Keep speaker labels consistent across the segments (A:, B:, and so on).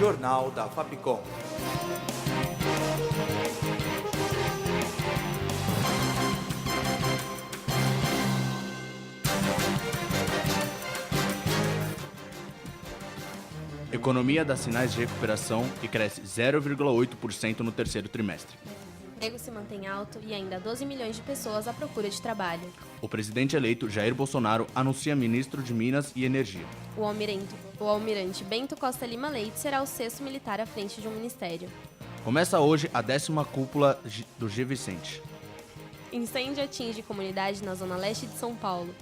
A: Jornal da Fapcom. Economia dá sinais de recuperação e cresce 0,8% no terceiro trimestre.
B: O emprego se mantém alto e ainda 12 milhões de pessoas à procura de trabalho.
A: O presidente eleito Jair Bolsonaro anuncia ministro de Minas e Energia.
B: O almirante Bento Costa Lima Leite será o 6º militar à frente de um ministério.
A: Começa hoje a 10ª cúpula do G Vicente.
B: Incêndio atinge comunidade na zona leste de São Paulo.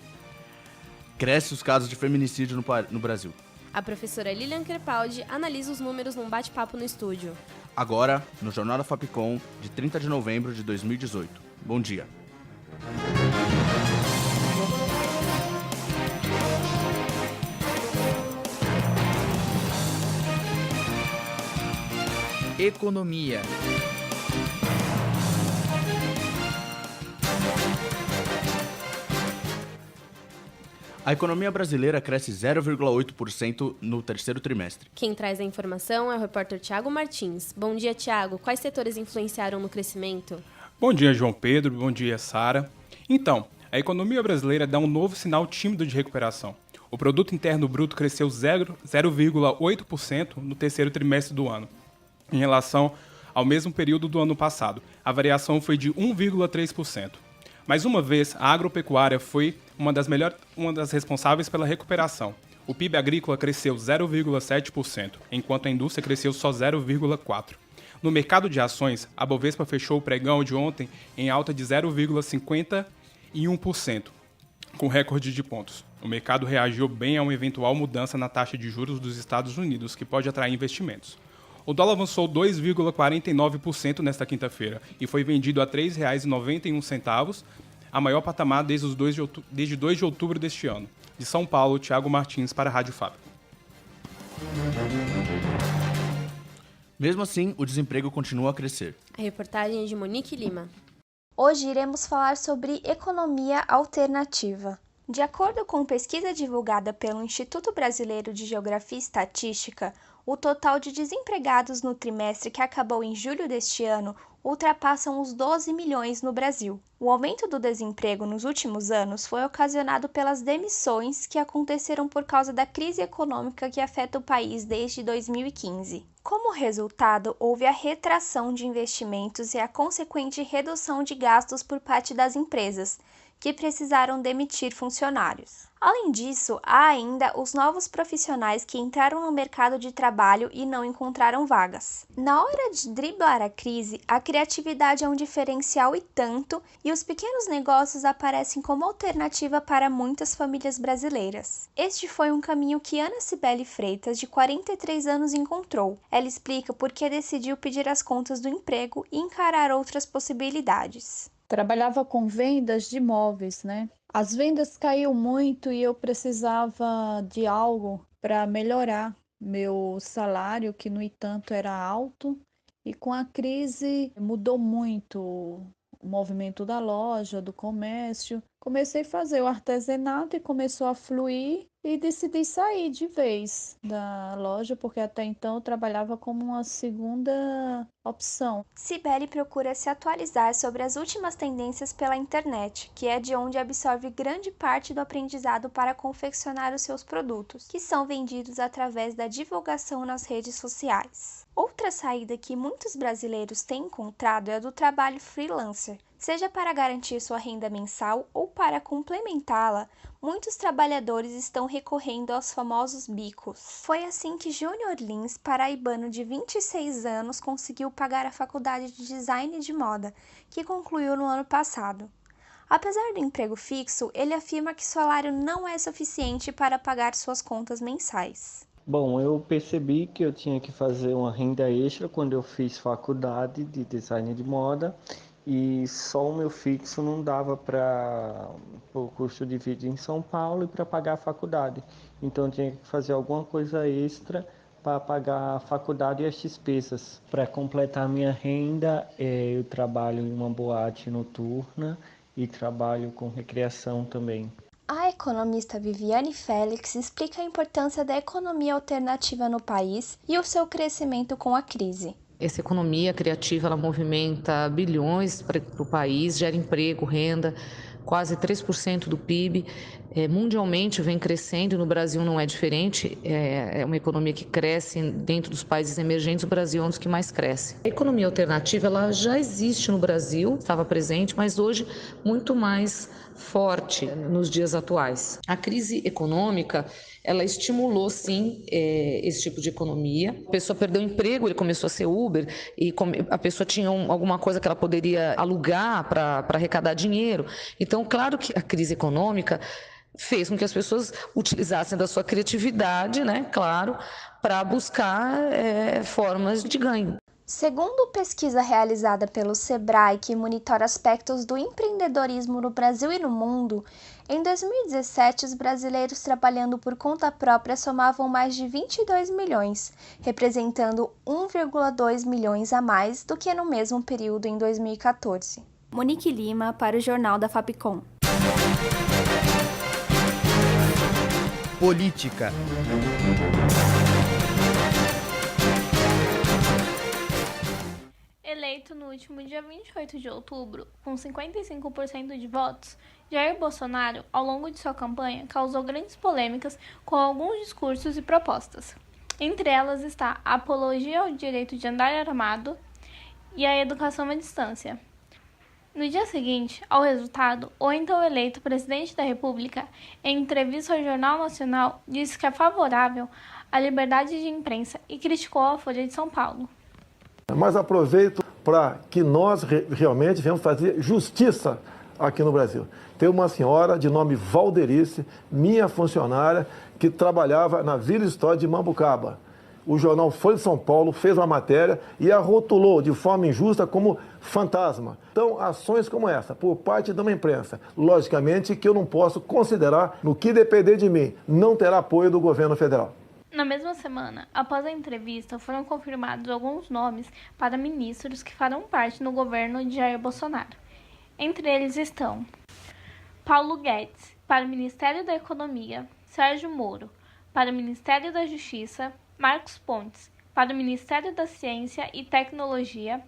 A: Cresce os casos de feminicídio no Brasil.
B: A professora Lilian Crepaldi analisa os números num bate-papo no estúdio.
A: Agora, no Jornal da Fapcom, de 30 de novembro de 2018. Bom dia.
C: Economia.
A: A economia brasileira cresce 0,8% no terceiro trimestre.
B: Quem traz a informação é o repórter Thiago Martins. Bom dia, Thiago. Quais setores influenciaram no crescimento?
D: Bom dia, João Pedro. Bom dia, Sara. Então, a economia brasileira dá um novo sinal tímido de recuperação. O produto interno bruto cresceu 0,8% no terceiro trimestre do ano, em relação ao mesmo período do ano passado. A variação foi de 1,3%. Mais uma vez, a agropecuária foi uma das responsáveis pela recuperação. O PIB agrícola cresceu 0,7%, enquanto a indústria cresceu só 0,4%. No mercado de ações, a Bovespa fechou o pregão de ontem em alta de 0,51%, com recorde de pontos. O mercado reagiu bem a uma eventual mudança na taxa de juros dos Estados Unidos, que pode atrair investimentos. O dólar avançou 2,49% nesta quinta-feira e foi vendido a R$ 3,91, a maior patamar desde 2 de outubro deste ano. De São Paulo, Thiago Martins para a Rádio Fábio.
A: Mesmo assim, o desemprego continua a crescer.
B: A reportagem é de Monique Lima.
E: Hoje iremos falar sobre economia alternativa. De acordo com pesquisa divulgada pelo Instituto Brasileiro de Geografia e Estatística, o total de desempregados no trimestre que acabou em julho deste ano ultrapassam os 12 milhões no Brasil. O aumento do desemprego nos últimos anos foi ocasionado pelas demissões que aconteceram por causa da crise econômica que afeta o país desde 2015. Como resultado, houve a retração de investimentos e a consequente redução de gastos por parte das empresas, que precisaram demitir funcionários. Além disso, há ainda os novos profissionais que entraram no mercado de trabalho e não encontraram vagas. Na hora de driblar a crise, a criatividade é um diferencial e tanto, e os pequenos negócios aparecem como alternativa para muitas famílias brasileiras. Este foi um caminho que Ana Cibele Freitas, de 43 anos, encontrou. Ela explica por que decidiu pedir as contas do emprego e encarar outras possibilidades.
F: Trabalhava com vendas de imóveis, né? As vendas caíam muito e eu precisava de algo para melhorar meu salário, que no entanto era alto, e com a crise mudou muito o movimento da loja, do comércio. Comecei a fazer o artesanato e começou a fluir e decidi sair de vez da loja, porque até então eu trabalhava como uma segunda opção.
E: Cibele procura se atualizar sobre as últimas tendências pela internet, que é de onde absorve grande parte do aprendizado para confeccionar os seus produtos, que são vendidos através da divulgação nas redes sociais. Outra saída que muitos brasileiros têm encontrado é a do trabalho freelancer. Seja para garantir sua renda mensal ou para complementá-la, muitos trabalhadores estão recorrendo aos famosos bicos. Foi assim que Júnior Lins, paraibano de 26 anos, conseguiu pagar a faculdade de design de moda, que concluiu no ano passado. Apesar do emprego fixo, ele afirma que o salário não é suficiente para pagar suas contas mensais.
G: Bom, eu percebi que eu tinha que fazer uma renda extra quando eu fiz faculdade de design de moda e só o meu fixo não dava para o custo de vida em São Paulo e para pagar a faculdade. Então eu tinha que fazer alguma coisa extra para pagar a faculdade e as despesas. Para completar minha renda, eu trabalho em uma boate noturna e trabalho com recreação também.
E: A economista Viviane Félix explica a importância da economia alternativa no país e o seu crescimento com a crise.
C: Essa economia criativa, ela movimenta bilhões para o país, gera emprego, renda, quase 3% do PIB. Mundialmente vem crescendo e no Brasil não é diferente. É uma economia que cresce dentro dos países emergentes, o Brasil é um dos que mais cresce. A economia alternativa ela já existe no Brasil, estava presente, mas hoje muito mais forte nos dias atuais. A crise econômica, ela estimulou sim esse tipo de economia. A pessoa perdeu o emprego, ele começou a ser Uber e a pessoa tinha alguma coisa que ela poderia alugar para arrecadar dinheiro. Então, claro que a crise econômica fez com que as pessoas utilizassem da sua criatividade, né, claro, para buscar formas de ganho.
E: Segundo pesquisa realizada pelo Sebrae, que monitora aspectos do empreendedorismo no Brasil e no mundo, em 2017 os brasileiros trabalhando por conta própria somavam mais de 22 milhões, representando 1,2 milhões a mais do que no mesmo período em 2014.
H: Monique Lima para o Jornal da Fapcom.
I: Política.
J: Eleito no último dia 28 de outubro, com 55% de votos, Jair Bolsonaro, ao longo de sua campanha, causou grandes polêmicas com alguns discursos e propostas. Entre elas está a apologia ao direito de andar armado e a educação à distância. No dia seguinte ao resultado, o então eleito presidente da República, em entrevista ao Jornal Nacional, disse que é favorável à liberdade de imprensa e criticou a Folha de São Paulo.
K: Mas aproveito para que nós realmente venhamos fazer justiça aqui no Brasil. Tem uma senhora de nome Valderice, minha funcionária, que trabalhava na Vila História de Mambucaba. O jornal Folha de São Paulo fez uma matéria e a rotulou de forma injusta como fantasma. Então, ações como essa, por parte de uma imprensa, logicamente que eu não posso considerar, no que depender de mim, não terá apoio do governo federal.
J: Na mesma semana, após a entrevista, foram confirmados alguns nomes para ministros que farão parte no governo de Jair Bolsonaro. Entre eles estão Paulo Guedes, para o Ministério da Economia, Sérgio Moro, para o Ministério da Justiça, Marcos Pontes, para o Ministério da Ciência e Tecnologia,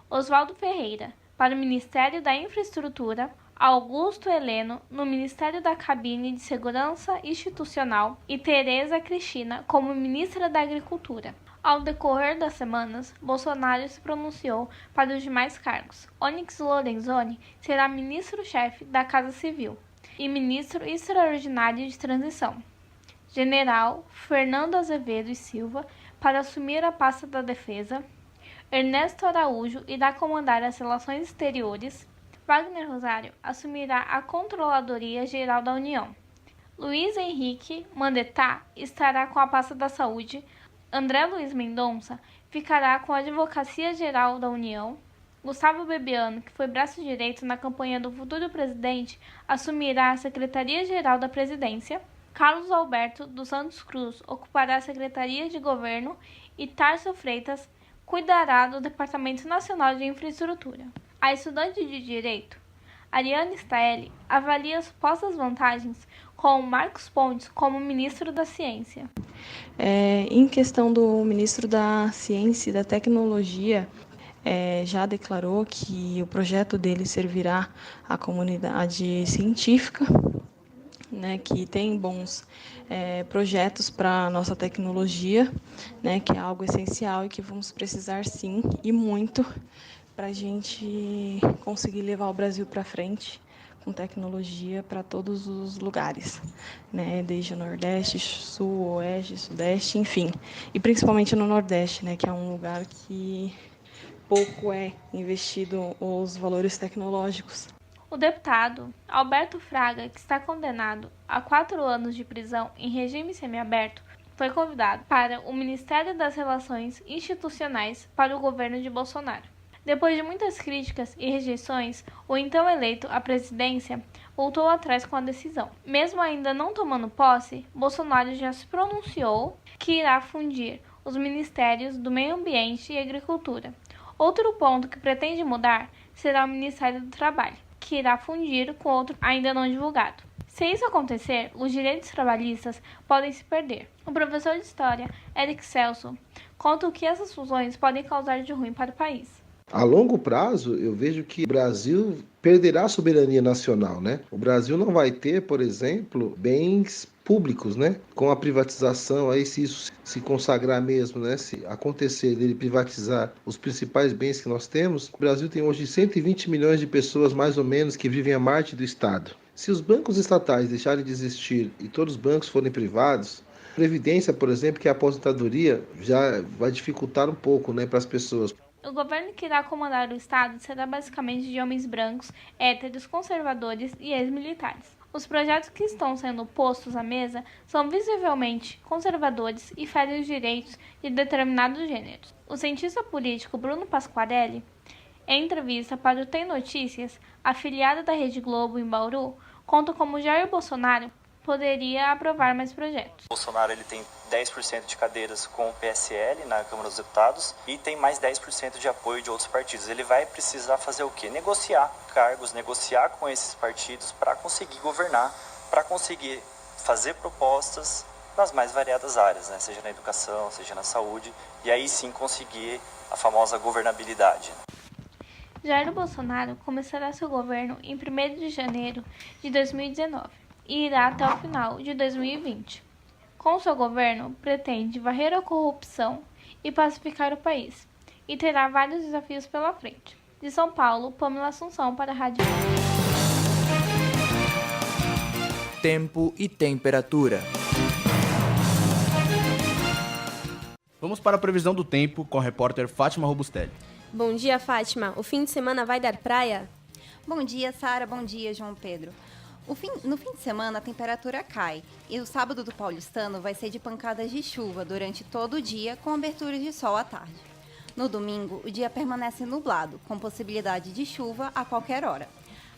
J: Oswaldo Ferreira, para o Ministério da Infraestrutura, Augusto Heleno, no Ministério da Cabine de Segurança Institucional e Tereza Cristina como Ministra da Agricultura. Ao decorrer das semanas, Bolsonaro se pronunciou para os demais cargos. Onyx Lorenzoni será ministro-chefe da Casa Civil e ministro extraordinário de transição. General Fernando Azevedo e Silva para assumir a pasta da Defesa. Ernesto Araújo irá comandar as relações exteriores. Wagner Rosário assumirá a Controladoria Geral da União. Luiz Henrique Mandetta estará com a pasta da Saúde. André Luiz Mendonça ficará com a Advocacia Geral da União. Gustavo Bebiano, que foi braço direito na campanha do futuro presidente, assumirá a Secretaria-Geral da Presidência. Carlos Alberto dos Santos Cruz ocupará a Secretaria de Governo e Tarso Freitas cuidará do Departamento Nacional de Infraestrutura. A estudante de Direito, Ariane Staeli, avalia supostas vantagens com Marcos Pontes como ministro da Ciência.
L: Em questão do ministro da Ciência e da Tecnologia, já declarou que o projeto dele servirá à comunidade científica, né, que tem bons projetos para a nossa tecnologia, né, que é algo essencial e que vamos precisar sim e muito para a gente conseguir levar o Brasil para frente com tecnologia para todos os lugares, né, desde o Nordeste, Sul, Oeste, Sudeste, enfim, e principalmente no Nordeste, né, que é um lugar que pouco é investido os valores tecnológicos.
J: O deputado Alberto Fraga, que está condenado a 4 anos de prisão em regime semiaberto, foi convidado para o Ministério das Relações Institucionais para o governo de Bolsonaro. Depois de muitas críticas e rejeições, o então eleito à presidência voltou atrás com a decisão. Mesmo ainda não tomando posse, Bolsonaro já se pronunciou que irá fundir os ministérios do Meio Ambiente e Agricultura. Outro ponto que pretende mudar será o Ministério do Trabalho, que irá fundir com outro ainda não divulgado. Se isso acontecer, os direitos trabalhistas podem se perder. O professor de História, Eric Celso, conta o que essas fusões podem causar de ruim para o país.
I: A longo prazo, eu vejo que o Brasil perderá a soberania nacional, né? O Brasil não vai ter, por exemplo, bens públicos, né? Com a privatização, aí se isso se consagrar mesmo, né? Se acontecer dele privatizar os principais bens que nós temos, o Brasil tem hoje 120 milhões de pessoas, mais ou menos, que vivem à margem do Estado. Se os bancos estatais deixarem de existir e todos os bancos forem privados, a previdência, por exemplo, que é a aposentadoria, já vai dificultar um pouco, né, para as pessoas.
J: O governo que irá comandar o Estado será basicamente de homens brancos, héteros, conservadores e ex-militares. Os projetos que estão sendo postos à mesa são visivelmente conservadores e ferem os direitos de determinados gêneros. O cientista político Bruno Pasquarelli, em entrevista para o Tem Notícias, afiliada da Rede Globo em Bauru, conta como Jair Bolsonaro poderia aprovar mais projetos.
M: Bolsonaro ele tem 10% de cadeiras com o PSL na Câmara dos Deputados e tem mais 10% de apoio de outros partidos. Ele vai precisar fazer o quê? Negociar cargos, negociar com esses partidos para conseguir governar, para conseguir fazer propostas nas mais variadas áreas, né? Seja na educação, seja na saúde, e aí sim conseguir a famosa governabilidade.
J: Jair Bolsonaro começará seu governo em 1º de janeiro de 2019 e irá até o final de 2020. Com seu governo, pretende varrer a corrupção e pacificar o país, e terá vários desafios pela frente. De São Paulo, Pamela Assunção para a Rádio.
N: Tempo e temperatura.
A: Vamos para a previsão do tempo com a repórter Fátima Robustelli.
B: Bom dia, Fátima. O fim de semana vai dar praia?
O: Bom dia, Sara. Bom dia, João Pedro. No fim de semana, a temperatura cai e o sábado do paulistano vai ser de pancadas de chuva durante todo o dia, com aberturas de sol à tarde. No domingo, o dia permanece nublado, com possibilidade de chuva a qualquer hora.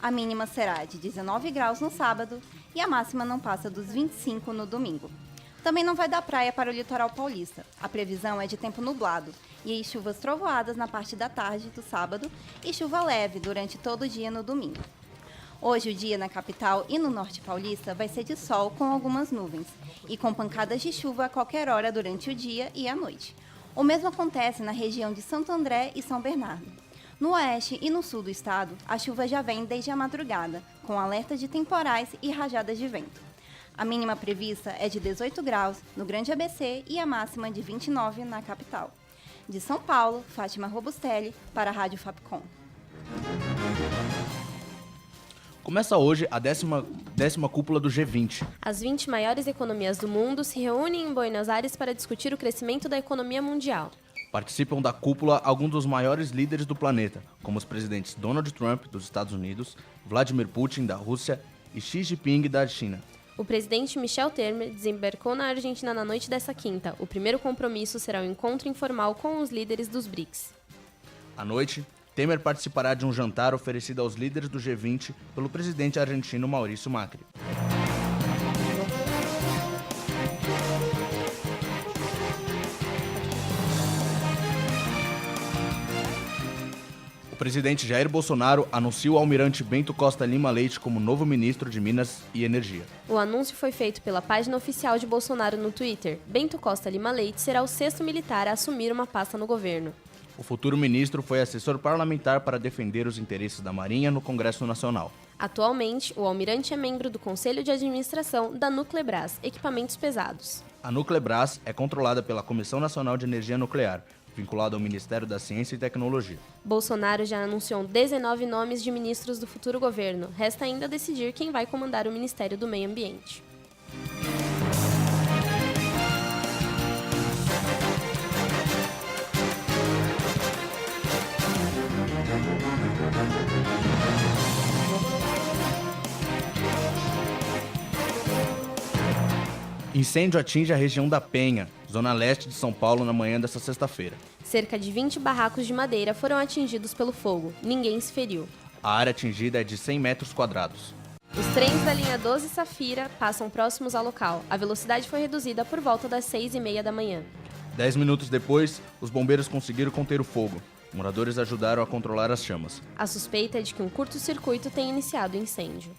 O: A mínima será de 19 graus no sábado e a máxima não passa dos 25 no domingo. Também não vai dar praia para o litoral paulista. A previsão é de tempo nublado e chuvas trovoadas na parte da tarde do sábado e chuva leve durante todo o dia no domingo. Hoje o dia na capital e no norte paulista vai ser de sol com algumas nuvens e com pancadas de chuva a qualquer hora durante o dia e a noite. O mesmo acontece na região de Santo André e São Bernardo. No oeste e no sul do estado, a chuva já vem desde a madrugada, com alerta de temporais e rajadas de vento. A mínima prevista é de 18 graus no Grande ABC e a máxima de 29 na capital. De São Paulo, Fátima Robustelli para a Rádio Fapcom.
A: Começa hoje a décima cúpula do G20.
B: As 20 maiores economias do mundo se reúnem em Buenos Aires para discutir o crescimento da economia mundial.
A: Participam da cúpula alguns dos maiores líderes do planeta, como os presidentes Donald Trump, dos Estados Unidos, Vladimir Putin, da Rússia, e Xi Jinping, da China.
B: O presidente Michel Temer desembarcou na Argentina na noite desta quinta. O primeiro compromisso será o encontro informal com os líderes dos BRICS.
A: À noite, Temer participará de um jantar oferecido aos líderes do G20 pelo presidente argentino Maurício Macri. O presidente Jair Bolsonaro anuncia o almirante Bento Costa Lima Leite como novo ministro de Minas e Energia.
B: O anúncio foi feito pela página oficial de Bolsonaro no Twitter. Bento Costa Lima Leite será o 6º militar a assumir uma pasta no governo.
A: O futuro ministro foi assessor parlamentar para defender os interesses da Marinha no Congresso Nacional.
B: Atualmente, o almirante é membro do Conselho de Administração da Nuclebras, Equipamentos Pesados.
A: A Nuclebras é controlada pela Comissão Nacional de Energia Nuclear, vinculada ao Ministério da Ciência e Tecnologia.
B: Bolsonaro já anunciou 19 nomes de ministros do futuro governo. Resta ainda decidir quem vai comandar o Ministério do Meio Ambiente.
A: Incêndio atinge a região da Penha, zona leste de São Paulo, na manhã desta sexta-feira.
B: Cerca de 20 barracos de madeira foram atingidos pelo fogo. Ninguém se feriu.
A: A área atingida é de 100 metros quadrados.
B: Os trens da linha 12 Safira passam próximos ao local. A velocidade foi reduzida por volta das 6h30 da manhã.
A: 10 minutos depois, os bombeiros conseguiram conter o fogo. Moradores ajudaram a controlar as chamas.
B: A suspeita é de que um curto-circuito tenha iniciado o incêndio.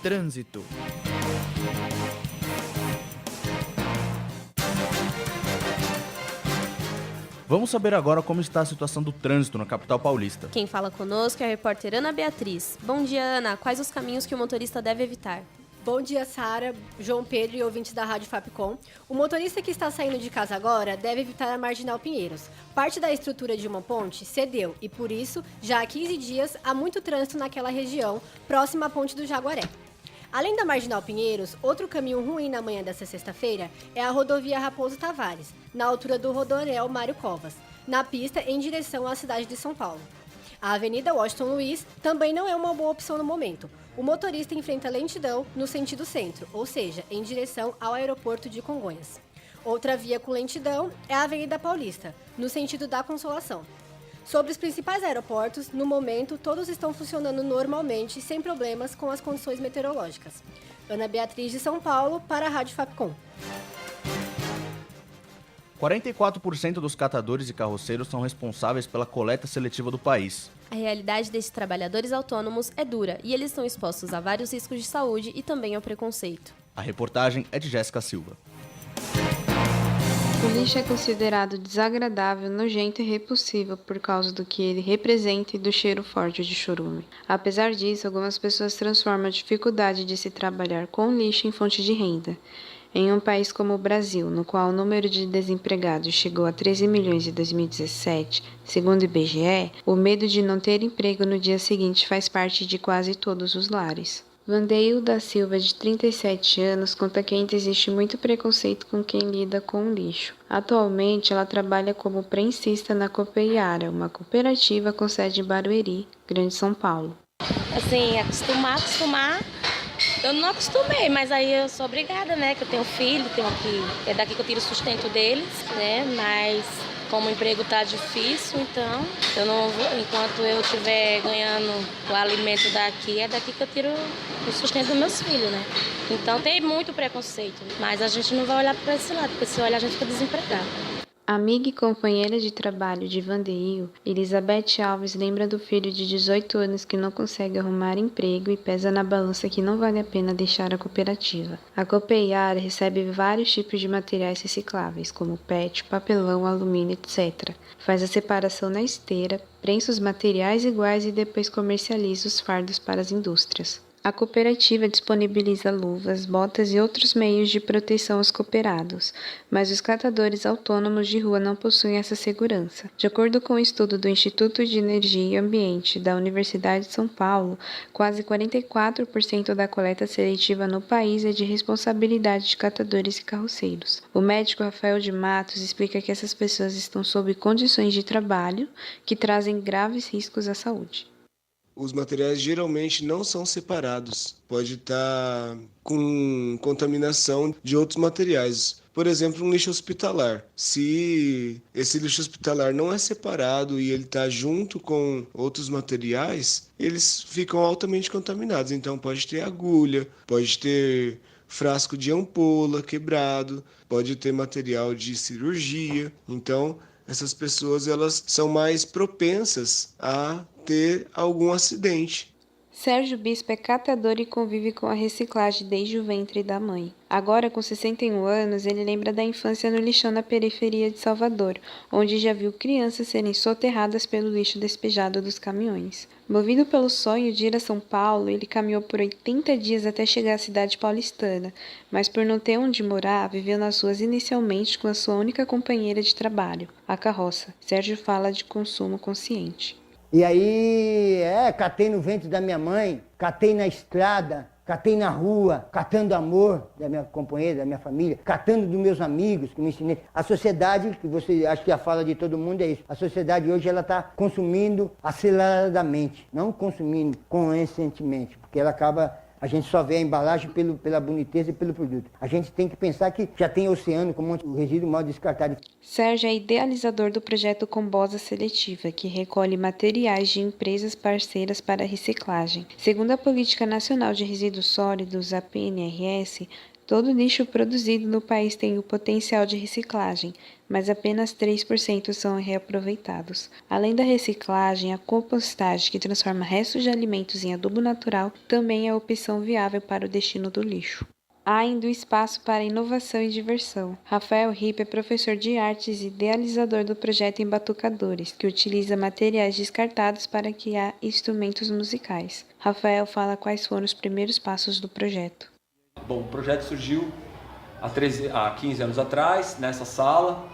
N: Trânsito.
A: Vamos saber agora como está a situação do trânsito na capital paulista.
B: Quem fala conosco é a repórter Ana Beatriz. Bom dia, Ana. Quais os caminhos que o motorista deve evitar?
P: Bom dia, Sara, João Pedro e ouvintes da Rádio Fapcom. O motorista que está saindo de casa agora deve evitar a Marginal Pinheiros. Parte da estrutura de uma ponte cedeu e, por isso, já há 15 dias há muito trânsito naquela região, próxima à ponte do Jaguaré. Além da Marginal Pinheiros, outro caminho ruim na manhã desta sexta-feira é a rodovia Raposo Tavares, na altura do Rodoanel Mário Covas, na pista em direção à cidade de São Paulo. A Avenida Washington Luiz também não é uma boa opção no momento. O motorista enfrenta lentidão no sentido centro, ou seja, em direção ao aeroporto de Congonhas. Outra via com lentidão é a Avenida Paulista, no sentido da Consolação. Sobre os principais aeroportos, no momento, todos estão funcionando normalmente, sem problemas com as condições meteorológicas. Ana Beatriz de São Paulo, para a Rádio Fapcom.
A: 44% dos catadores e carroceiros são responsáveis pela coleta seletiva do país.
B: A realidade desses trabalhadores autônomos é dura e eles estão expostos a vários riscos de saúde e também ao preconceito.
A: A reportagem é de Jéssica Silva.
Q: O lixo é considerado desagradável, nojento e repulsivo por causa do que ele representa e do cheiro forte de chorume. Apesar disso, algumas pessoas transformam a dificuldade de se trabalhar com lixo em fonte de renda. Em um país como o Brasil, no qual o número de desempregados chegou a 13 milhões em 2017, segundo o IBGE, o medo de não ter emprego no dia seguinte faz parte de quase todos os lares. Vandeil da Silva, de 37 anos, conta que ainda existe muito preconceito com quem lida com o lixo. Atualmente, ela trabalha como prensista na Copeiara, uma cooperativa com sede em Barueri, Grande São Paulo.
R: Assim, acostumar, eu não acostumei, mas aí eu sou obrigada, né, que eu tenho filho, é daqui que eu tiro o sustento deles, né, mas como o emprego tá difícil, então eu não vou, enquanto eu estiver ganhando o alimento daqui, é daqui que eu tiro o sustento dos meus filhos, né. Então tem muito preconceito, mas a gente não vai olhar para esse lado, porque se olhar a gente fica desempregado.
Q: Amiga e companheira de trabalho de Vandeil, Elizabeth Alves lembra do filho de 18 anos que não consegue arrumar emprego e pesa na balança que não vale a pena deixar a cooperativa. A Copeiara recebe vários tipos de materiais recicláveis, como PET, papelão, alumínio, etc. Faz a separação na esteira, prensa os materiais iguais e depois comercializa os fardos para as indústrias. A cooperativa disponibiliza luvas, botas e outros meios de proteção aos cooperados, mas os catadores autônomos de rua não possuem essa segurança. De acordo com um estudo do Instituto de Energia e Ambiente da Universidade de São Paulo, quase 44% da coleta seletiva no país é de responsabilidade de catadores e carroceiros. O médico Rafael de Matos explica que essas pessoas estão sob condições de trabalho que trazem graves riscos à saúde.
S: Os materiais geralmente não são separados. Pode estar com contaminação de outros materiais. Por exemplo, um lixo hospitalar. Se esse lixo hospitalar não é separado e ele está junto com outros materiais, eles ficam altamente contaminados. Então pode ter agulha, pode ter frasco de ampola quebrado, pode ter material de cirurgia. Então essas pessoas elas são mais propensas a ter algum acidente.
Q: Sérgio Bispo é catador e convive com a reciclagem desde o ventre da mãe. Agora, com 61 anos, ele lembra da infância no lixão na periferia de Salvador, onde já viu crianças serem soterradas pelo lixo despejado dos caminhões. Movido pelo sonho de ir a São Paulo, ele caminhou por 80 dias até chegar à cidade paulistana, mas por não ter onde morar, viveu nas ruas inicialmente com a sua única companheira de trabalho, a carroça. Sérgio fala de consumo consciente.
T: E aí, catei no ventre da minha mãe, catei na estrada, catei na rua, catando amor da minha companheira, da minha família, catando dos meus amigos que me ensinei. A sociedade, que você acho que a fala de todo mundo é isso, a sociedade hoje ela está consumindo aceleradamente, não consumindo conscientemente, porque ela acaba... A gente só vê a embalagem pela boniteza e pelo produto. A gente tem que pensar que já tem oceano como um resíduo mal descartado.
Q: Sérgio é idealizador do projeto Combosa Seletiva, que recolhe materiais de empresas parceiras para reciclagem. Segundo a Política Nacional de Resíduos Sólidos, a PNRS, Todo lixo produzido no país tem o potencial de reciclagem, mas apenas 3% são reaproveitados. Além da reciclagem, a compostagem, que transforma restos de alimentos em adubo natural, também é a opção viável para o destino do lixo. Há ainda espaço para inovação e diversão. Rafael Ripp é professor de artes e idealizador do projeto Embatucadores, que utiliza materiais descartados para criar instrumentos musicais. Rafael fala quais foram os primeiros passos do projeto.
U: Bom, o projeto surgiu há 15 anos atrás, nessa sala.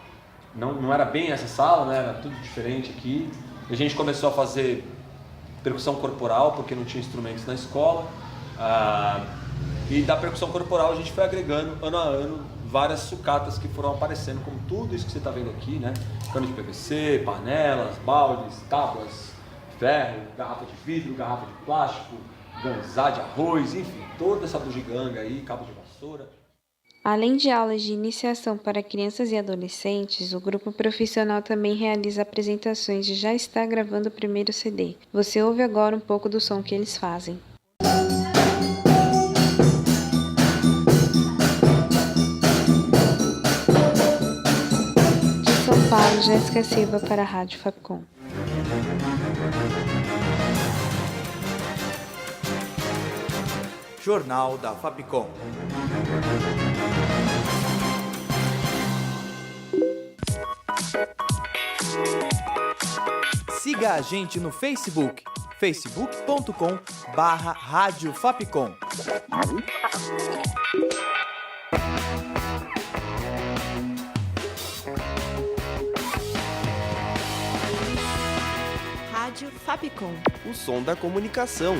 U: Não era bem essa sala, né? Era tudo diferente aqui. A gente começou a fazer percussão corporal, porque não tinha instrumentos na escola. E da percussão corporal a gente foi agregando, ano a ano, várias sucatas que foram aparecendo, como tudo isso que você está vendo aqui, né? Cano de PVC, panelas, baldes, tábuas, ferro, garrafa de vidro, garrafa de plástico, ganzá de arroz, enfim, toda essa bugiganga aí, cabo de vassoura.
Q: Além de aulas de iniciação para crianças e adolescentes, o grupo profissional também realiza apresentações e já está gravando o primeiro CD. Você ouve agora um pouco do som que eles fazem. Paulo, Jéssica Silva para a Rádio Fapcom.
N: Jornal da Fapcom. Siga a gente no Facebook, facebook.com/Rádio Fapcom.
V: Rádio Fapcom.
W: O som da comunicação.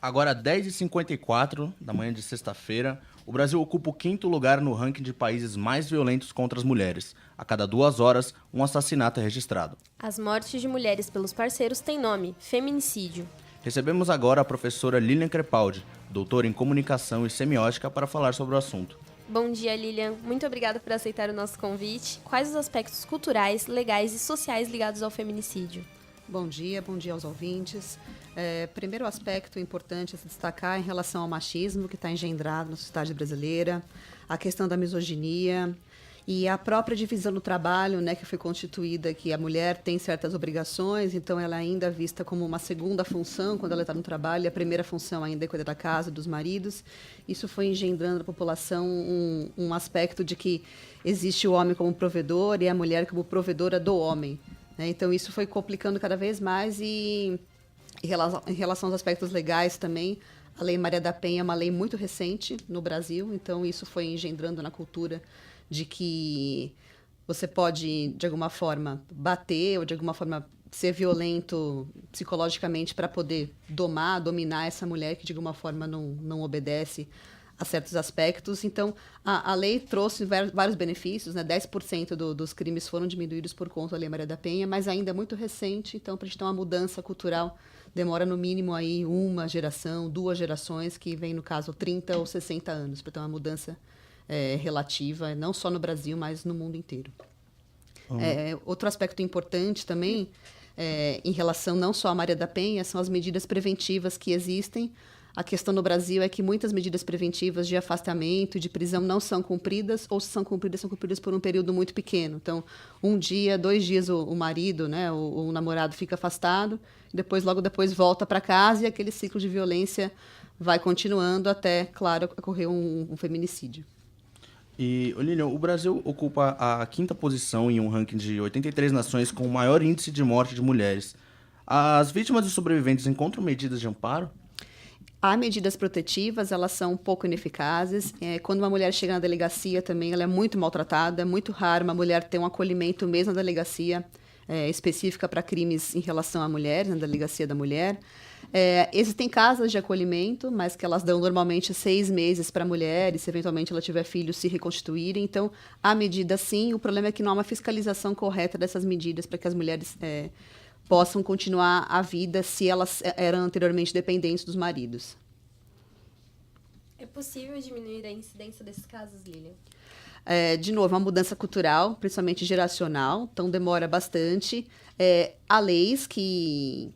A: Agora, 10h54 da manhã de sexta-feira, o Brasil ocupa o 5º lugar no ranking de países mais violentos contra as mulheres. A cada 2 horas, um assassinato é registrado.
B: As mortes de mulheres pelos parceiros têm nome: feminicídio.
A: Recebemos agora a professora Lilian Crepaldi, doutora em comunicação e semiótica, para falar sobre o assunto.
B: Bom dia, Lilian. Muito obrigada por aceitar o nosso convite. Quais os aspectos culturais, legais e sociais ligados ao feminicídio?
X: Bom dia aos ouvintes. Primeiro aspecto importante a se destacar em relação ao machismo que está engendrado na sociedade brasileira, a questão da misoginia e a própria divisão do trabalho, né, que foi constituída, que a mulher tem certas obrigações, então ela ainda é vista como uma segunda função quando ela está no trabalho, e a primeira função ainda é cuidar da casa, dos maridos. Isso foi engendrando na população um aspecto de que existe o homem como provedor e a mulher como provedora do homem. Então, isso foi complicando cada vez mais e, em relação aos aspectos legais também, a Lei Maria da Penha é uma lei muito recente no Brasil, então isso foi engendrando na cultura de que você pode, de alguma forma, bater ou, de alguma forma, ser violento psicologicamente para poder dominar essa mulher que, de alguma forma, não obedece a certos aspectos. Então, a lei trouxe vários benefícios, né? 10% dos crimes foram diminuídos por conta da Lei Maria da Penha, mas ainda é muito recente, então, para a gente ter uma mudança cultural, demora no mínimo aí 1 geração, 2 gerações, que vem, no caso, 30 ou 60 anos, para ter uma mudança relativa, não só no Brasil, mas no mundo inteiro. Outro aspecto importante também, em relação não só à Maria da Penha, são as medidas preventivas que existem. A questão no Brasil é que muitas medidas preventivas de afastamento e de prisão não são cumpridas, ou se são cumpridas por um período muito pequeno. Então, 1 dia, 2 dias o marido, né, o namorado fica afastado, logo depois volta para casa e aquele ciclo de violência vai continuando até, claro, ocorrer um feminicídio.
A: E, Lilian, o Brasil ocupa a 5ª posição em um ranking de 83 nações com o maior índice de morte de mulheres. As vítimas e sobreviventes encontram medidas de amparo?
X: Há medidas protetivas, elas são um pouco ineficazes. Quando uma mulher chega na delegacia também, ela é muito maltratada. É muito raro uma mulher ter um acolhimento mesmo na delegacia específica para crimes em relação a mulheres, na delegacia da mulher. Existem casas de acolhimento, mas que elas dão normalmente 6 meses para a mulher, e se eventualmente ela tiver filhos, se reconstituírem. Então, há medida sim, o problema é que não há uma fiscalização correta dessas medidas para que as mulheres possam continuar a vida se elas eram anteriormente dependentes dos maridos.
B: É possível diminuir a incidência desses casos, Lilian?
X: De novo, uma mudança cultural, principalmente geracional, então demora bastante. Há leis que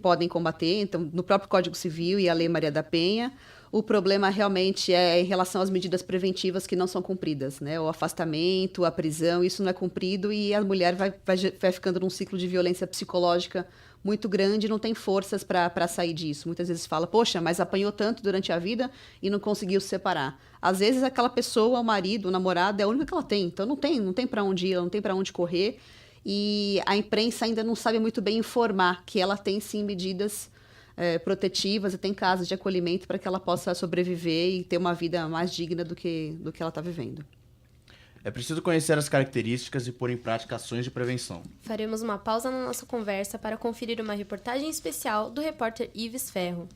X: podem combater, então, no próprio Código Civil e a Lei Maria da Penha. O problema realmente é em relação às medidas preventivas que não são cumpridas, né? O afastamento, a prisão, isso não é cumprido e a mulher vai ficando num ciclo de violência psicológica muito grande e não tem forças para sair disso. Muitas vezes fala, poxa, mas apanhou tanto durante a vida e não conseguiu se separar. Às vezes aquela pessoa, o marido, o namorado, é a única que ela tem, então não tem para onde ir, ela não tem para onde correr e a imprensa ainda não sabe muito bem informar que ela tem sim medidas protetivas e tem casas de acolhimento para que ela possa sobreviver e ter uma vida mais digna do que ela está vivendo.
A: É preciso conhecer as características e pôr em prática ações de prevenção.
B: Faremos uma pausa na nossa conversa para conferir uma reportagem especial do repórter Ives Ferro.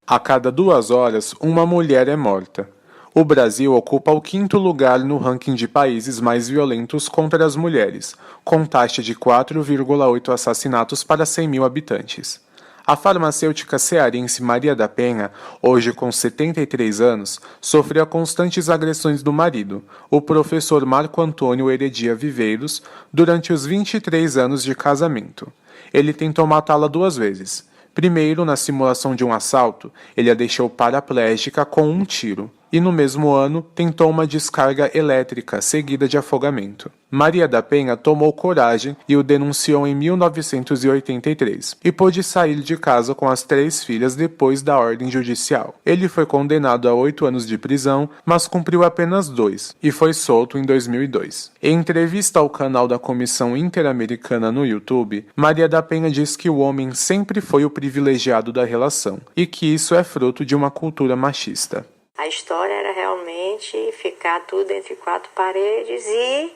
D: A cada 2 horas, uma mulher é morta. O Brasil ocupa o 5º lugar no ranking de países mais violentos contra as mulheres, com taxa de 4,8 assassinatos para 100 mil habitantes. A farmacêutica cearense Maria da Penha, hoje com 73 anos, sofreu constantes agressões do marido, o professor Marco Antônio Heredia Viveiros, durante os 23 anos de casamento. Ele tentou matá-la 2 vezes. Primeiro, na simulação de um assalto, ele a deixou paraplégica com um tiro. E no mesmo ano, tentou uma descarga elétrica seguida de afogamento. Maria da Penha tomou coragem e o denunciou em 1983 e pôde sair de casa com as 3 filhas depois da ordem judicial. Ele foi condenado a 8 anos de prisão, mas cumpriu apenas 2 e foi solto em 2002. Em entrevista ao canal da Comissão Interamericana no YouTube, Maria da Penha diz que o homem sempre foi o privilegiado da relação e que isso é fruto de uma cultura machista.
F: A história era realmente ficar tudo entre 4 paredes e,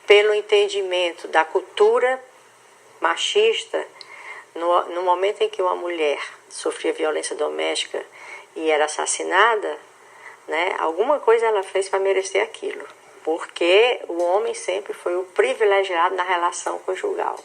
F: pelo entendimento da cultura machista, no momento em que uma mulher sofria violência doméstica e era assassinada, né, alguma coisa ela fez para merecer aquilo, porque o homem sempre foi o privilegiado na relação conjugal.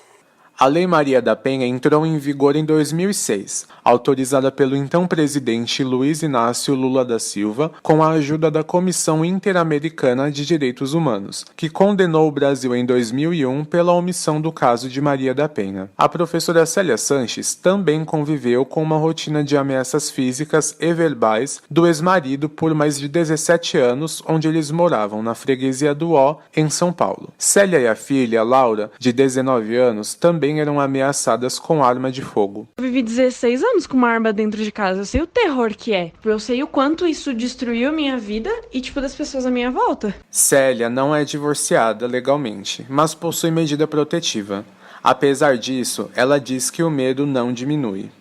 D: A Lei Maria da Penha entrou em vigor em 2006, autorizada pelo então presidente Luiz Inácio Lula da Silva, com a ajuda da Comissão Interamericana de Direitos Humanos, que condenou o Brasil em 2001 pela omissão do caso de Maria da Penha. A professora Célia Sanches também conviveu com uma rotina de ameaças físicas e verbais do ex-marido por mais de 17 anos, onde eles moravam na freguesia do Ó, em São Paulo. Célia e a filha, Laura, de 19 anos, também eram ameaçadas com arma de fogo.
G: Eu vivi 16 anos com uma arma dentro de casa. Eu sei o terror que é. Eu sei o quanto isso destruiu a minha vida e, das pessoas à minha volta.
D: Célia não é divorciada legalmente, mas possui medida protetiva. Apesar disso, ela diz que o medo não diminui.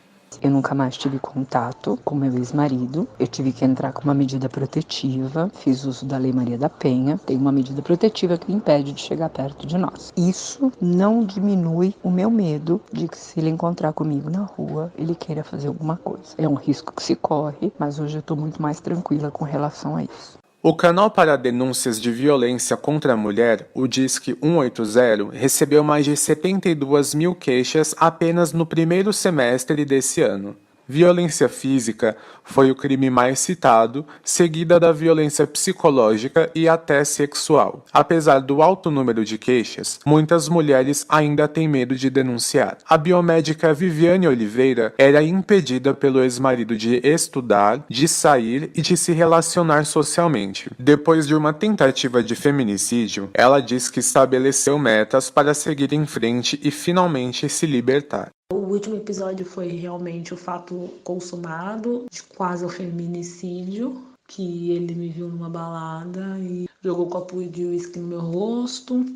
V: Eu nunca mais tive contato com meu ex-marido. Eu tive que entrar com uma medida protetiva. Fiz uso da Lei Maria da Penha. Tem uma medida protetiva que impede de chegar perto de nós. Isso não diminui o meu medo de que, se ele encontrar comigo na rua, ele queira fazer alguma coisa. É um risco que se corre, mas hoje eu estou muito mais tranquila com relação a isso.
D: O canal para denúncias de violência contra a mulher, o Disque 180, recebeu mais de 72 mil queixas apenas no primeiro semestre desse ano. Violência física foi o crime mais citado, seguida da violência psicológica e até sexual. Apesar do alto número de queixas, muitas mulheres ainda têm medo de denunciar. A biomédica Viviane Oliveira era impedida pelo ex-marido de estudar, de sair e de se relacionar socialmente. Depois de uma tentativa de feminicídio, ela diz que estabeleceu metas para seguir em frente e finalmente se libertar.
Y: O último episódio foi realmente o fato consumado de quase o feminicídio, que ele me viu numa balada e jogou um copo de uísque no meu rosto.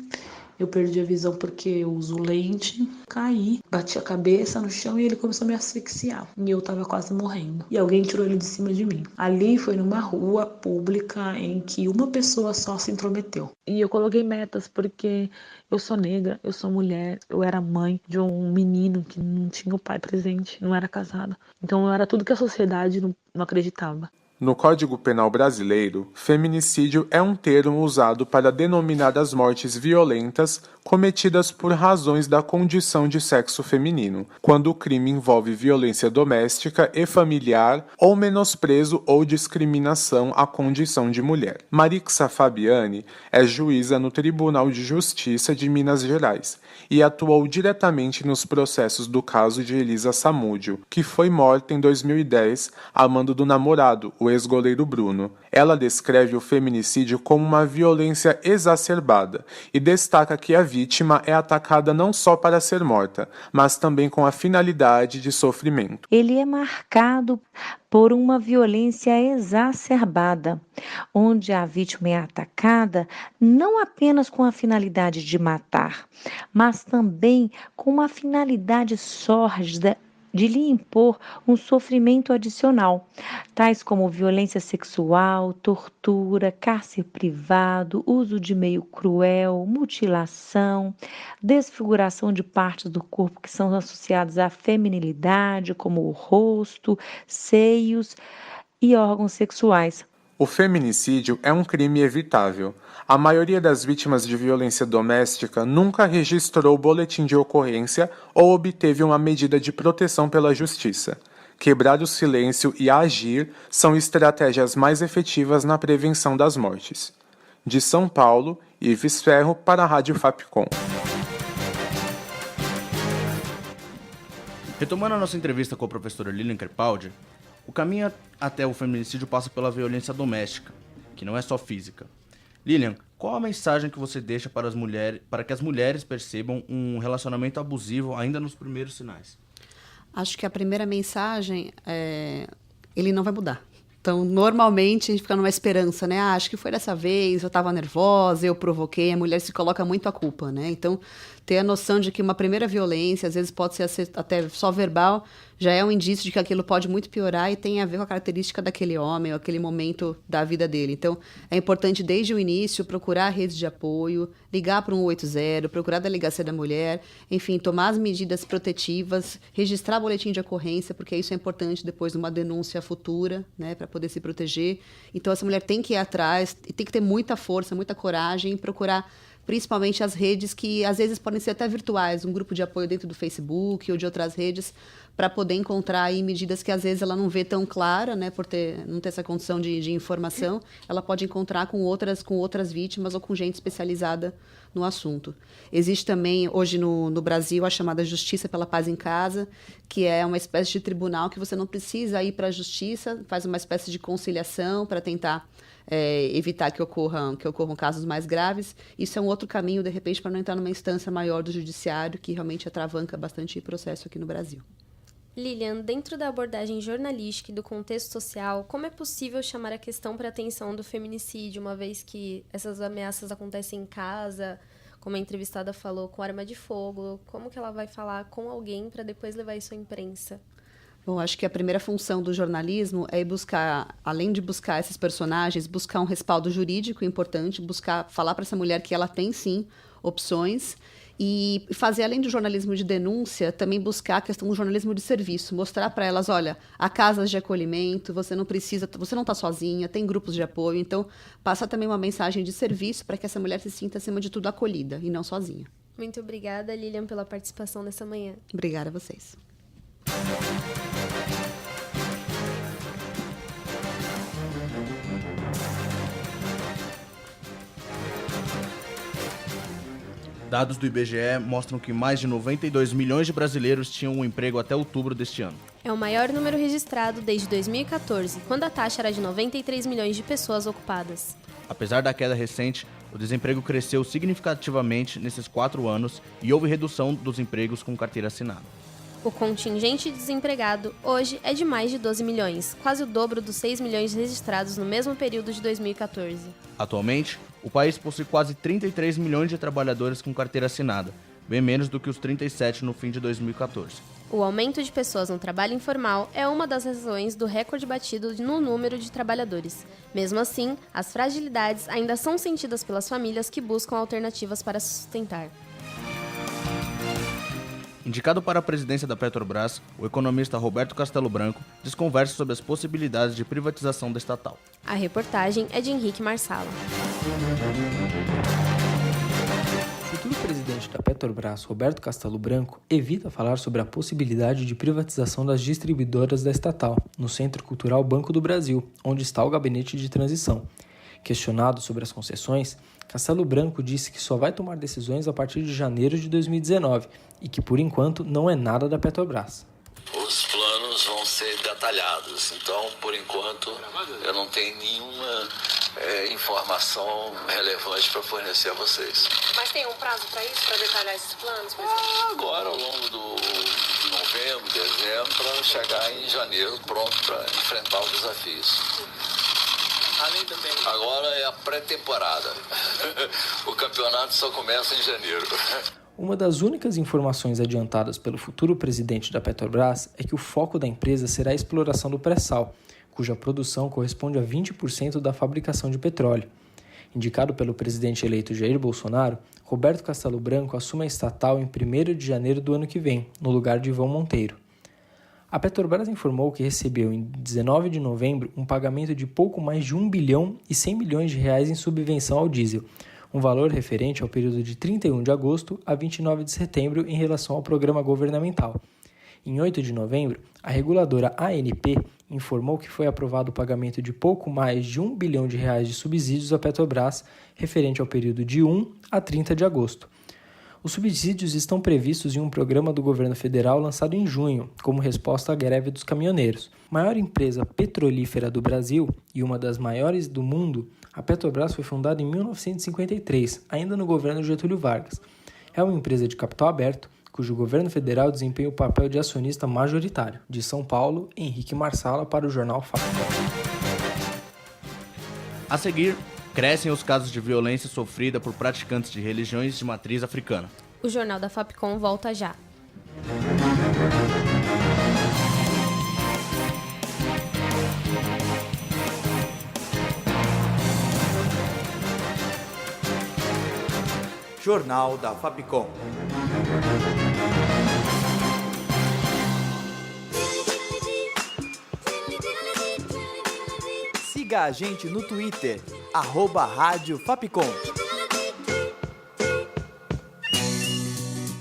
Y: Eu perdi a visão porque eu uso lente, caí, bati a cabeça no chão e ele começou a me asfixiar. E eu tava quase morrendo. E alguém tirou ele de cima de mim. Ali foi numa rua pública em que uma pessoa só se intrometeu. E eu coloquei metas porque eu sou negra, eu sou mulher, eu era mãe de um menino que não tinha o pai presente, não era casada. Então eu era tudo que a sociedade não acreditava.
D: No Código Penal brasileiro, feminicídio é um termo usado para denominar as mortes violentas cometidas por razões da condição de sexo feminino, quando o crime envolve violência doméstica e familiar ou menosprezo ou discriminação à condição de mulher. Marixa Fabiani é juíza no Tribunal de Justiça de Minas Gerais e atuou diretamente nos processos do caso de Elisa Samúdio, que foi morta em 2010 a mando do namorado, o ex-goleiro Bruno. Ela descreve o feminicídio como uma violência exacerbada e destaca que a vítima é atacada não só para ser morta, mas também com a finalidade de sofrimento.
C: Ele é marcado por uma violência exacerbada, onde a vítima é atacada não apenas com a finalidade de matar, mas também com uma finalidade sórdida de lhe impor um sofrimento adicional, tais como violência sexual, tortura, cárcere privado, uso de meio cruel, mutilação, desfiguração de partes do corpo que são associadas à feminilidade, como o rosto, seios e órgãos sexuais.
D: O feminicídio é um crime evitável. A maioria das vítimas de violência doméstica nunca registrou boletim de ocorrência ou obteve uma medida de proteção pela justiça. Quebrar o silêncio e agir são estratégias mais efetivas na prevenção das mortes. De São Paulo, Ives Ferro para a Rádio Fapcom.
A: Retomando a nossa entrevista com a professora Lilian Crepaldi, o caminho até o feminicídio passa pela violência doméstica, que não é só física. Lilian, qual a mensagem que você deixa para que as mulheres percebam um relacionamento abusivo ainda nos primeiros sinais?
X: Acho que a primeira mensagem é: ele não vai mudar. Então, normalmente, a gente fica numa esperança, né? Acho que foi dessa vez, eu estava nervosa, eu provoquei, a mulher se coloca muito a culpa, né? Então, ter a noção de que uma primeira violência, às vezes pode ser até só verbal, já é um indício de que aquilo pode muito piorar e tem a ver com a característica daquele homem ou aquele momento da vida dele. Então, é importante, desde o início, procurar redes de apoio, ligar para o 180, procurar a delegacia da mulher, enfim, tomar as medidas protetivas, registrar boletim de ocorrência, porque isso é importante depois de uma denúncia futura, né, para poder se proteger. Então, essa mulher tem que ir atrás e tem que ter muita força, muita coragem e procurar principalmente as redes que às vezes podem ser até virtuais, um grupo de apoio dentro do Facebook ou de outras redes, para poder encontrar aí medidas que às vezes ela não vê tão clara, né, por não ter essa condição de informação, ela pode encontrar com outras vítimas ou com gente especializada no assunto. Existe também, hoje no Brasil, a chamada Justiça pela Paz em Casa, que é uma espécie de tribunal que você não precisa ir para a justiça, faz uma espécie de conciliação para tentar evitar que ocorram casos mais graves. Isso é um outro caminho, de repente, para não entrar numa instância maior do judiciário, que realmente atravanca bastante processo aqui no Brasil.
B: Lilian, dentro da abordagem jornalística e do contexto social, como é possível chamar a questão para a atenção do feminicídio, uma vez que essas ameaças acontecem em casa, como a entrevistada falou, com arma de fogo? Como que ela vai falar com alguém para depois levar isso à imprensa?
X: Bom, acho que a primeira função do jornalismo é buscar, além de buscar esses personagens, buscar um respaldo jurídico importante, buscar falar para essa mulher que ela tem, sim, opções, e fazer, além do jornalismo de denúncia, também buscar a questão do jornalismo de serviço, mostrar para elas, olha, há casas de acolhimento, você não está sozinha, tem grupos de apoio, então passar também uma mensagem de serviço para que essa mulher se sinta, acima de tudo, acolhida e não sozinha.
B: Muito obrigada, Lilian, pela participação nessa manhã.
X: Obrigada a vocês.
A: Dados do IBGE mostram que mais de 92 milhões de brasileiros tinham um emprego até outubro deste ano.
B: É o maior número registrado desde 2014, quando a taxa era de 93 milhões de pessoas ocupadas.
A: Apesar da queda recente, o desemprego cresceu significativamente nesses 4 anos e houve redução dos empregos com carteira assinada.
B: O contingente desempregado hoje é de mais de 12 milhões, quase o dobro dos 6 milhões registrados no mesmo período de 2014.
A: Atualmente, o país possui quase 33 milhões de trabalhadores com carteira assinada, bem menos do que os 37 no fim de 2014.
B: O aumento de pessoas no trabalho informal é uma das razões do recorde batido no número de trabalhadores. Mesmo assim, as fragilidades ainda são sentidas pelas famílias que buscam alternativas para se sustentar.
A: Indicado para a presidência da Petrobras, o economista Roberto Castelo Branco desconversa sobre as possibilidades de privatização da estatal.
B: A reportagem é de Henrique Marsala.
E: O futuro presidente da Petrobras, Roberto Castelo Branco, evita falar sobre a possibilidade de privatização das distribuidoras da estatal, no Centro Cultural Banco do Brasil, onde está o gabinete de transição. Questionado sobre as concessões, Castelo Branco disse que só vai tomar decisões a partir de janeiro de 2019 e que, por enquanto, não é nada da Petrobras.
H: Os planos vão ser detalhados, então, por enquanto, eu não tenho nenhuma informação relevante para fornecer a vocês.
I: Mas tem um prazo para isso, para detalhar esses planos?
H: Agora, ao longo de novembro, dezembro, para chegar em janeiro pronto para enfrentar os desafios. Agora é a pré-temporada. O campeonato só começa em janeiro.
E: Uma das únicas informações adiantadas pelo futuro presidente da Petrobras é que o foco da empresa será a exploração do pré-sal, cuja produção corresponde a 20% da fabricação de petróleo. Indicado pelo presidente eleito Jair Bolsonaro, Roberto Castelo Branco assume a estatal em 1º de janeiro do ano que vem, no lugar de Ivan Monteiro. A Petrobras informou que recebeu em 19 de novembro um pagamento de pouco mais de 1 bilhão e 100 milhões de reais em subvenção ao diesel, um valor referente ao período de 31 de agosto a 29 de setembro em relação ao programa governamental. Em 8 de novembro, a reguladora ANP informou que foi aprovado o pagamento de pouco mais de 1 bilhão de reais de subsídios à Petrobras, referente ao período de 1 a 30 de agosto. Os subsídios estão previstos em um programa do governo federal lançado em junho, como resposta à greve dos caminhoneiros. Maior empresa petrolífera do Brasil e uma das maiores do mundo, a Petrobras foi fundada em 1953, ainda no governo Getúlio Vargas. É uma empresa de capital aberto, cujo governo federal desempenha o papel de acionista majoritário. De São Paulo, Henrique Marsala para o Jornal Fapcom.
A: A seguir, crescem os casos de violência sofrida por praticantes de religiões de matriz africana.
B: O Jornal da Fapcom volta já.
N: Jornal da Fapcom. Siga a gente no Twitter, @Rádio Fapcom.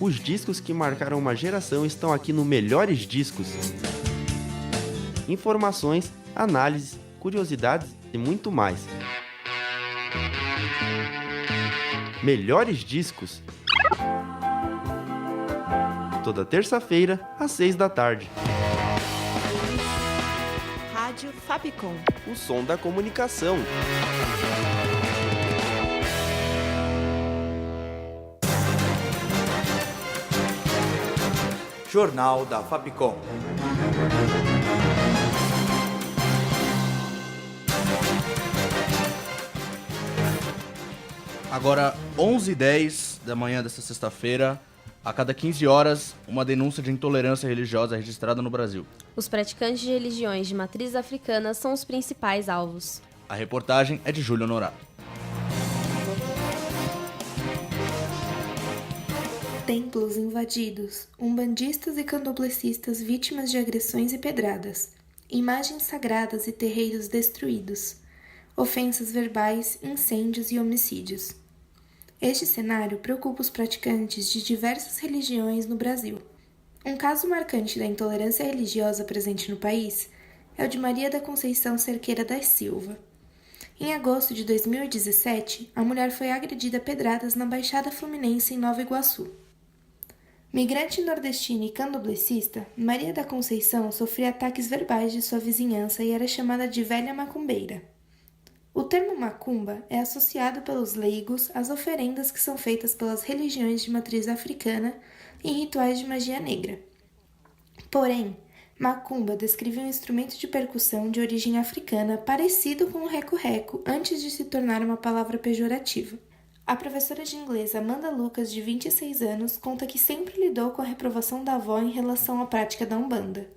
W: Os discos que marcaram uma geração estão aqui no Melhores Discos. Informações, análises, curiosidades e muito mais. Melhores Discos. Toda terça-feira, às 6 da tarde.
K: Rádio Fapcom.
W: O som da comunicação.
N: Jornal da Fapcom.
A: Agora, 11h10 da manhã desta sexta-feira, a cada 15 horas, uma denúncia de intolerância religiosa é registrada no Brasil.
B: Os praticantes de religiões de matriz africana são os principais alvos.
A: A reportagem é de Júlio Honorato.
L: Templos invadidos, umbandistas e candomblecistas vítimas de agressões e pedradas, imagens sagradas e terreiros destruídos, ofensas verbais, incêndios e homicídios. Este cenário preocupa os praticantes de diversas religiões no Brasil. Um caso marcante da intolerância religiosa presente no país é o de Maria da Conceição Cerqueira da Silva. Em agosto de 2017, a mulher foi agredida a pedradas na Baixada Fluminense, em Nova Iguaçu. Migrante nordestina e candomblecista, Maria da Conceição sofria ataques verbais de sua vizinhança e era chamada de velha macumbeira. O termo macumba é associado pelos leigos às oferendas que são feitas pelas religiões de matriz africana em rituais de magia negra. Porém, macumba descreve um instrumento de percussão de origem africana parecido com o reco-reco antes de se tornar uma palavra pejorativa. A professora de inglês Amanda Lucas, de 26 anos, conta que sempre lidou com a reprovação da avó em relação à prática da Umbanda.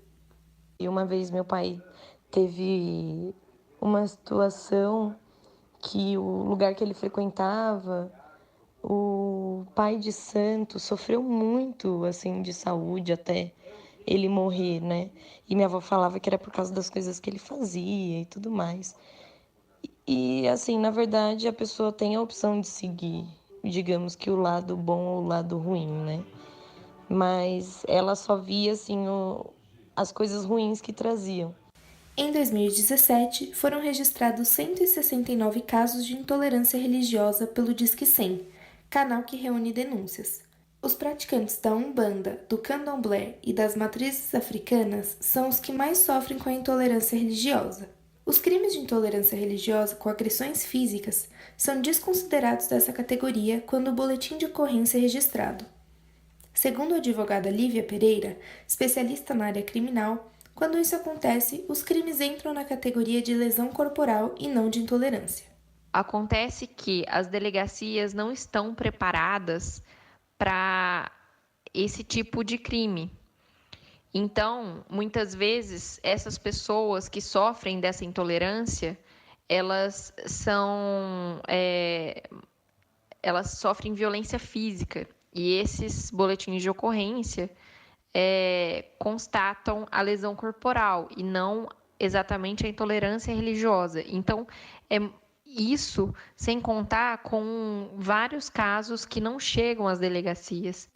Z: E uma vez meu pai teve uma situação que o lugar que ele frequentava O pai de santo sofreu muito, assim, de saúde até ele morrer, né? E minha avó falava que era por causa das coisas que ele fazia e tudo mais. E, assim, na verdade, a pessoa tem a opção de seguir, digamos que o lado bom ou o lado ruim, né? Mas ela só via, assim, as coisas ruins que traziam.
L: Em 2017, foram registrados 169 casos de intolerância religiosa pelo Disque 100, canal que reúne denúncias. Os praticantes da Umbanda, do Candomblé e das matrizes africanas são os que mais sofrem com a intolerância religiosa. Os crimes de intolerância religiosa com agressões físicas são desconsiderados dessa categoria quando o boletim de ocorrência é registrado. Segundo a advogada Lívia Pereira, especialista na área criminal, quando isso acontece, os crimes entram na categoria de lesão corporal e não de intolerância.
J: Acontece que as delegacias não estão preparadas para esse tipo de crime. Então, muitas vezes, essas pessoas que sofrem dessa intolerância, elas sofrem violência física. E esses boletins de ocorrência constatam a lesão corporal e não exatamente a intolerância religiosa. Então, isso sem contar com vários casos que não chegam às delegacias.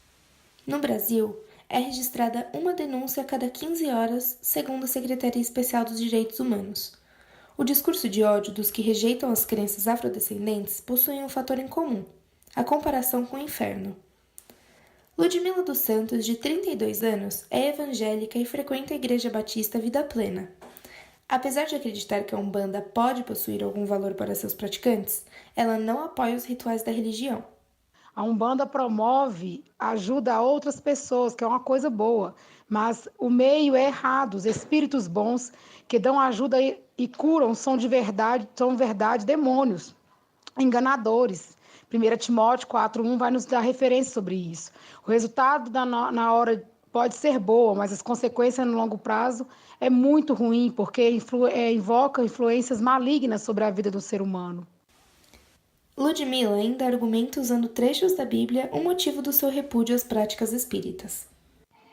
L: No Brasil, é registrada uma denúncia a cada 15 horas, segundo a Secretaria Especial dos Direitos Humanos. O discurso de ódio dos que rejeitam as crenças afrodescendentes possui um fator em comum: a comparação com o inferno. Ludmila dos Santos, de 32 anos, é evangélica e frequenta a Igreja Batista Vida Plena. Apesar de acreditar que a Umbanda pode possuir algum valor para seus praticantes, ela não apoia os rituais da religião.
M: A Umbanda promove ajuda a outras pessoas, que é uma coisa boa, mas o meio é errado. Os espíritos bons que dão ajuda e curam são verdade demônios, enganadores. 1 Timóteo 4:1 vai nos dar referência sobre isso. O resultado na hora pode ser boa, mas as consequências no longo prazo é muito ruim, porque invoca influências malignas sobre a vida do ser humano.
L: Ludmila ainda argumenta usando trechos da Bíblia o motivo do seu repúdio às práticas espíritas.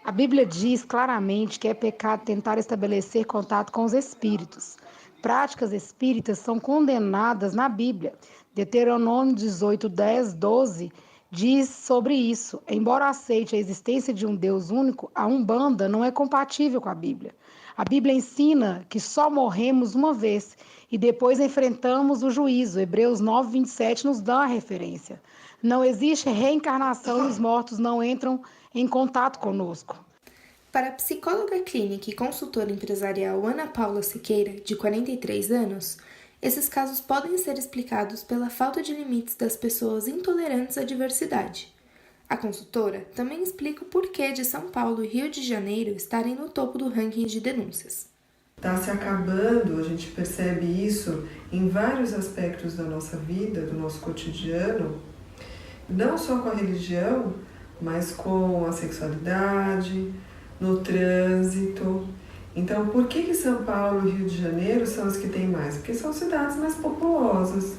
M: A Bíblia diz claramente que é pecado tentar estabelecer contato com os espíritos. Práticas espíritas são condenadas na Bíblia. Deuteronômio 18, 10, 12 diz sobre isso. Embora aceite a existência de um Deus único, a Umbanda não é compatível com a Bíblia. A Bíblia ensina que só morremos uma vez e depois enfrentamos o juízo. Hebreus 9, 27 nos dá a referência. Não existe reencarnação e os mortos não entram em contato conosco.
L: Para a psicóloga clínica e consultora empresarial Ana Paula Siqueira, de 43 anos, esses casos podem ser explicados pela falta de limites das pessoas intolerantes à diversidade. A consultora também explica o porquê de São Paulo e Rio de Janeiro estarem no topo do ranking de denúncias.
O: Está se acabando, a gente percebe isso em vários aspectos da nossa vida, do nosso cotidiano, não só com a religião, mas com a sexualidade, no trânsito. Então, por que São Paulo e Rio de Janeiro são os que têm mais? Porque são cidades mais populosas,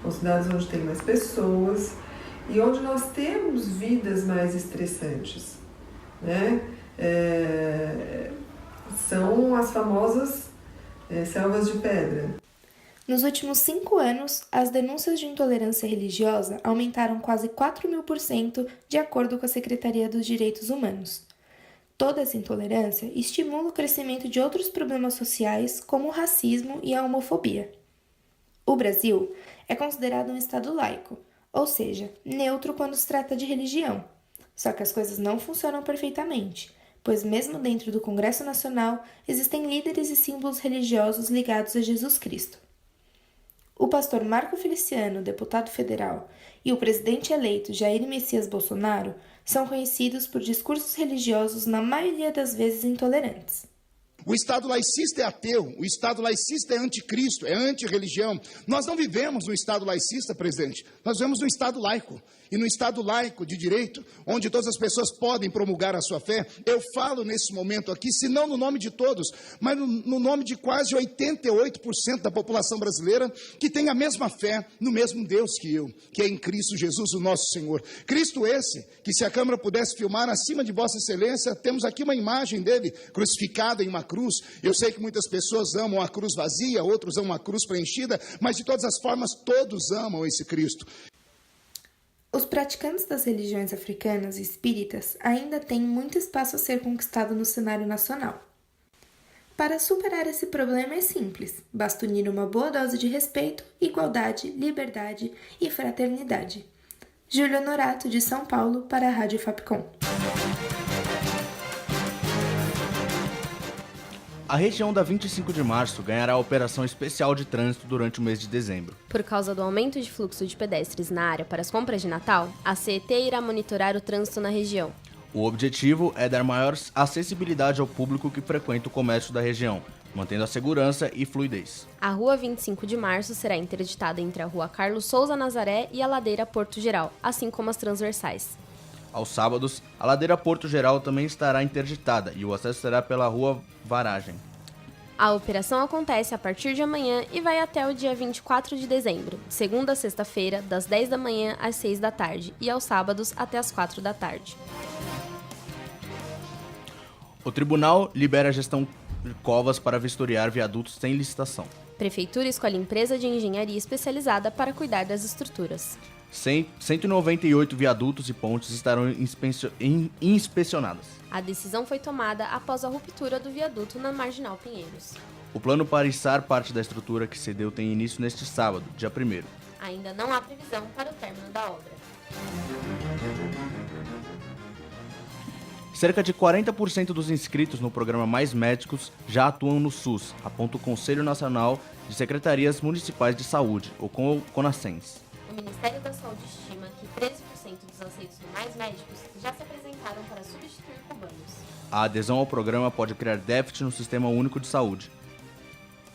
O: são cidades onde tem mais pessoas e onde nós temos vidas mais estressantes, né? São as famosas selvas de pedra.
L: Nos últimos 5 anos, as denúncias de intolerância religiosa aumentaram quase 4.000%, de acordo com a Secretaria dos Direitos Humanos. Toda essa intolerância estimula o crescimento de outros problemas sociais, como o racismo e a homofobia. O Brasil é considerado um estado laico, ou seja, neutro quando se trata de religião. Só que as coisas não funcionam perfeitamente, pois mesmo dentro do Congresso Nacional existem líderes e símbolos religiosos ligados a Jesus Cristo. O pastor Marco Feliciano, deputado federal, e o presidente eleito Jair Messias Bolsonaro são conhecidos por discursos religiosos na maioria das vezes intolerantes.
P: O Estado laicista é ateu, o Estado laicista é anticristo, é antirreligião. Nós não vivemos no Estado laicista, presidente, nós vivemos no Estado laico. E no Estado laico de direito, onde todas as pessoas podem promulgar a sua fé, eu falo nesse momento aqui, se não no nome de todos, mas no nome de quase 88% da população brasileira que tem a mesma fé no mesmo Deus que eu, que é em Cristo Jesus, o nosso Senhor. Cristo esse, que se a câmera pudesse filmar acima de Vossa Excelência, temos aqui uma imagem dele crucificado em uma cruz. Eu sei que muitas pessoas amam a cruz vazia, outros amam a cruz preenchida, mas de todas as formas todos amam esse Cristo.
L: Os praticantes das religiões africanas e espíritas ainda têm muito espaço a ser conquistado no cenário nacional. Para superar esse problema é simples, basta unir uma boa dose de respeito, igualdade, liberdade e fraternidade. Júlia Norato, de São Paulo, para a Rádio Fapcom.
A: A região da 25 de março ganhará a operação especial de trânsito durante o mês de dezembro.
B: Por causa do aumento de fluxo de pedestres na área para as compras de Natal, a CET irá monitorar o trânsito na região.
A: O objetivo é dar maior acessibilidade ao público que frequenta o comércio da região, mantendo a segurança e fluidez.
B: A Rua 25 de Março será interditada entre a Rua Carlos Souza Nazaré e a Ladeira Porto Geral, assim como as transversais.
A: Aos sábados, a Ladeira Porto Geral também estará interditada e o acesso será pela Rua Varagem.
B: A operação acontece a partir de amanhã e vai até o dia 24 de dezembro, de segunda a sexta-feira, das 10 da manhã às 6 da tarde e aos sábados até às 4 da tarde.
A: O tribunal libera a gestão de covas para vistoriar viadutos sem licitação.
B: Prefeitura escolhe empresa de engenharia especializada para cuidar das estruturas.
A: 198 viadutos e pontes estarão inspecionadas.
B: A decisão foi tomada após a ruptura do viaduto na Marginal Pinheiros.
A: O plano para içar parte da estrutura que cedeu tem início neste sábado, dia 1º.
B: Ainda não há previsão para o término da obra.
A: Cerca de 40% dos inscritos no programa Mais Médicos já atuam no SUS, aponta o Conselho Nacional de Secretarias Municipais de Saúde, o CONASENS.
B: O Ministério da Saúde estima que 13% dos aceitos no Mais Médicos já se apresentaram para substituir cubanos.
A: A adesão ao programa pode criar déficit no Sistema Único de Saúde.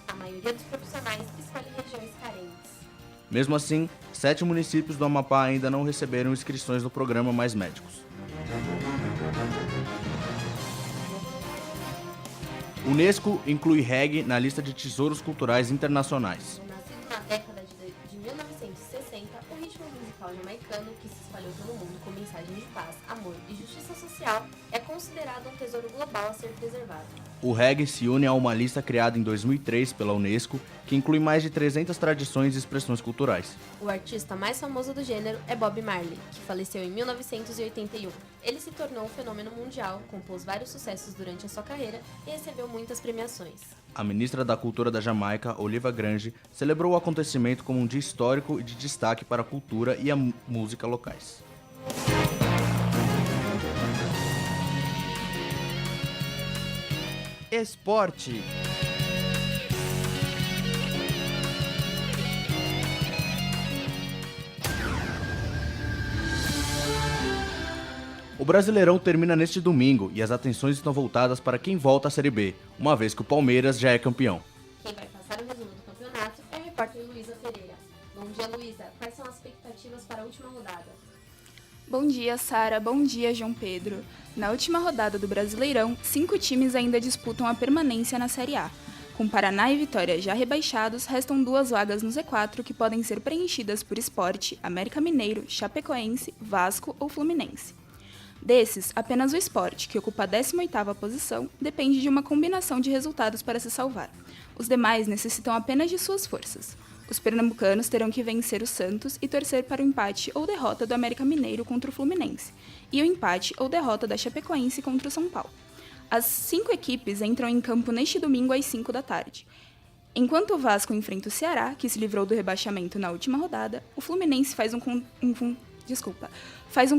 B: A maioria dos profissionais escolhe regiões carentes.
A: Mesmo assim, 7 municípios do Amapá ainda não receberam inscrições no programa Mais Médicos. Unesco inclui reggae na lista de tesouros culturais internacionais.
B: Nascido na década de 1960, o ritmo musical jamaicano, que se espalhou pelo mundo com mensagem de paz, amor e justiça social, é considerado um tesouro global a ser preservado.
A: O reggae se une a uma lista criada em 2003 pela Unesco, que inclui mais de 300 tradições e expressões culturais.
B: O artista mais famoso do gênero é Bob Marley, que faleceu em 1981. Ele se tornou um fenômeno mundial, compôs vários sucessos durante a sua carreira e recebeu muitas premiações.
A: A ministra da Cultura da Jamaica, Oliva Grange, celebrou o acontecimento como um dia histórico e de destaque para a cultura e a música locais.
N: Esporte.
A: O Brasileirão termina neste domingo e as atenções estão voltadas para quem volta à Série B, uma vez que o Palmeiras já é campeão.
B: Quem vai passar o resumo do campeonato é a repórter Luísa Pereira. Bom dia, Luísa. Quais são as expectativas para a última rodada?
Q: Bom dia, Sara. Bom dia, João Pedro. Na última rodada do Brasileirão, 5 times ainda disputam a permanência na Série A. Com Paraná e Vitória já rebaixados, restam 2 vagas no Z4 que podem ser preenchidas por Sport, América Mineiro, Chapecoense, Vasco ou Fluminense. Desses, apenas o Sport, que ocupa a 18ª posição, depende de uma combinação de resultados para se salvar. Os demais necessitam apenas de suas forças. Os pernambucanos terão que vencer o Santos e torcer para o empate ou derrota do América Mineiro contra o Fluminense, e o empate ou derrota da Chapecoense contra o São Paulo. As 5 equipes entram em campo neste domingo às 5 da tarde. Enquanto o Vasco enfrenta o Ceará, que se livrou do rebaixamento na última rodada, o Fluminense faz um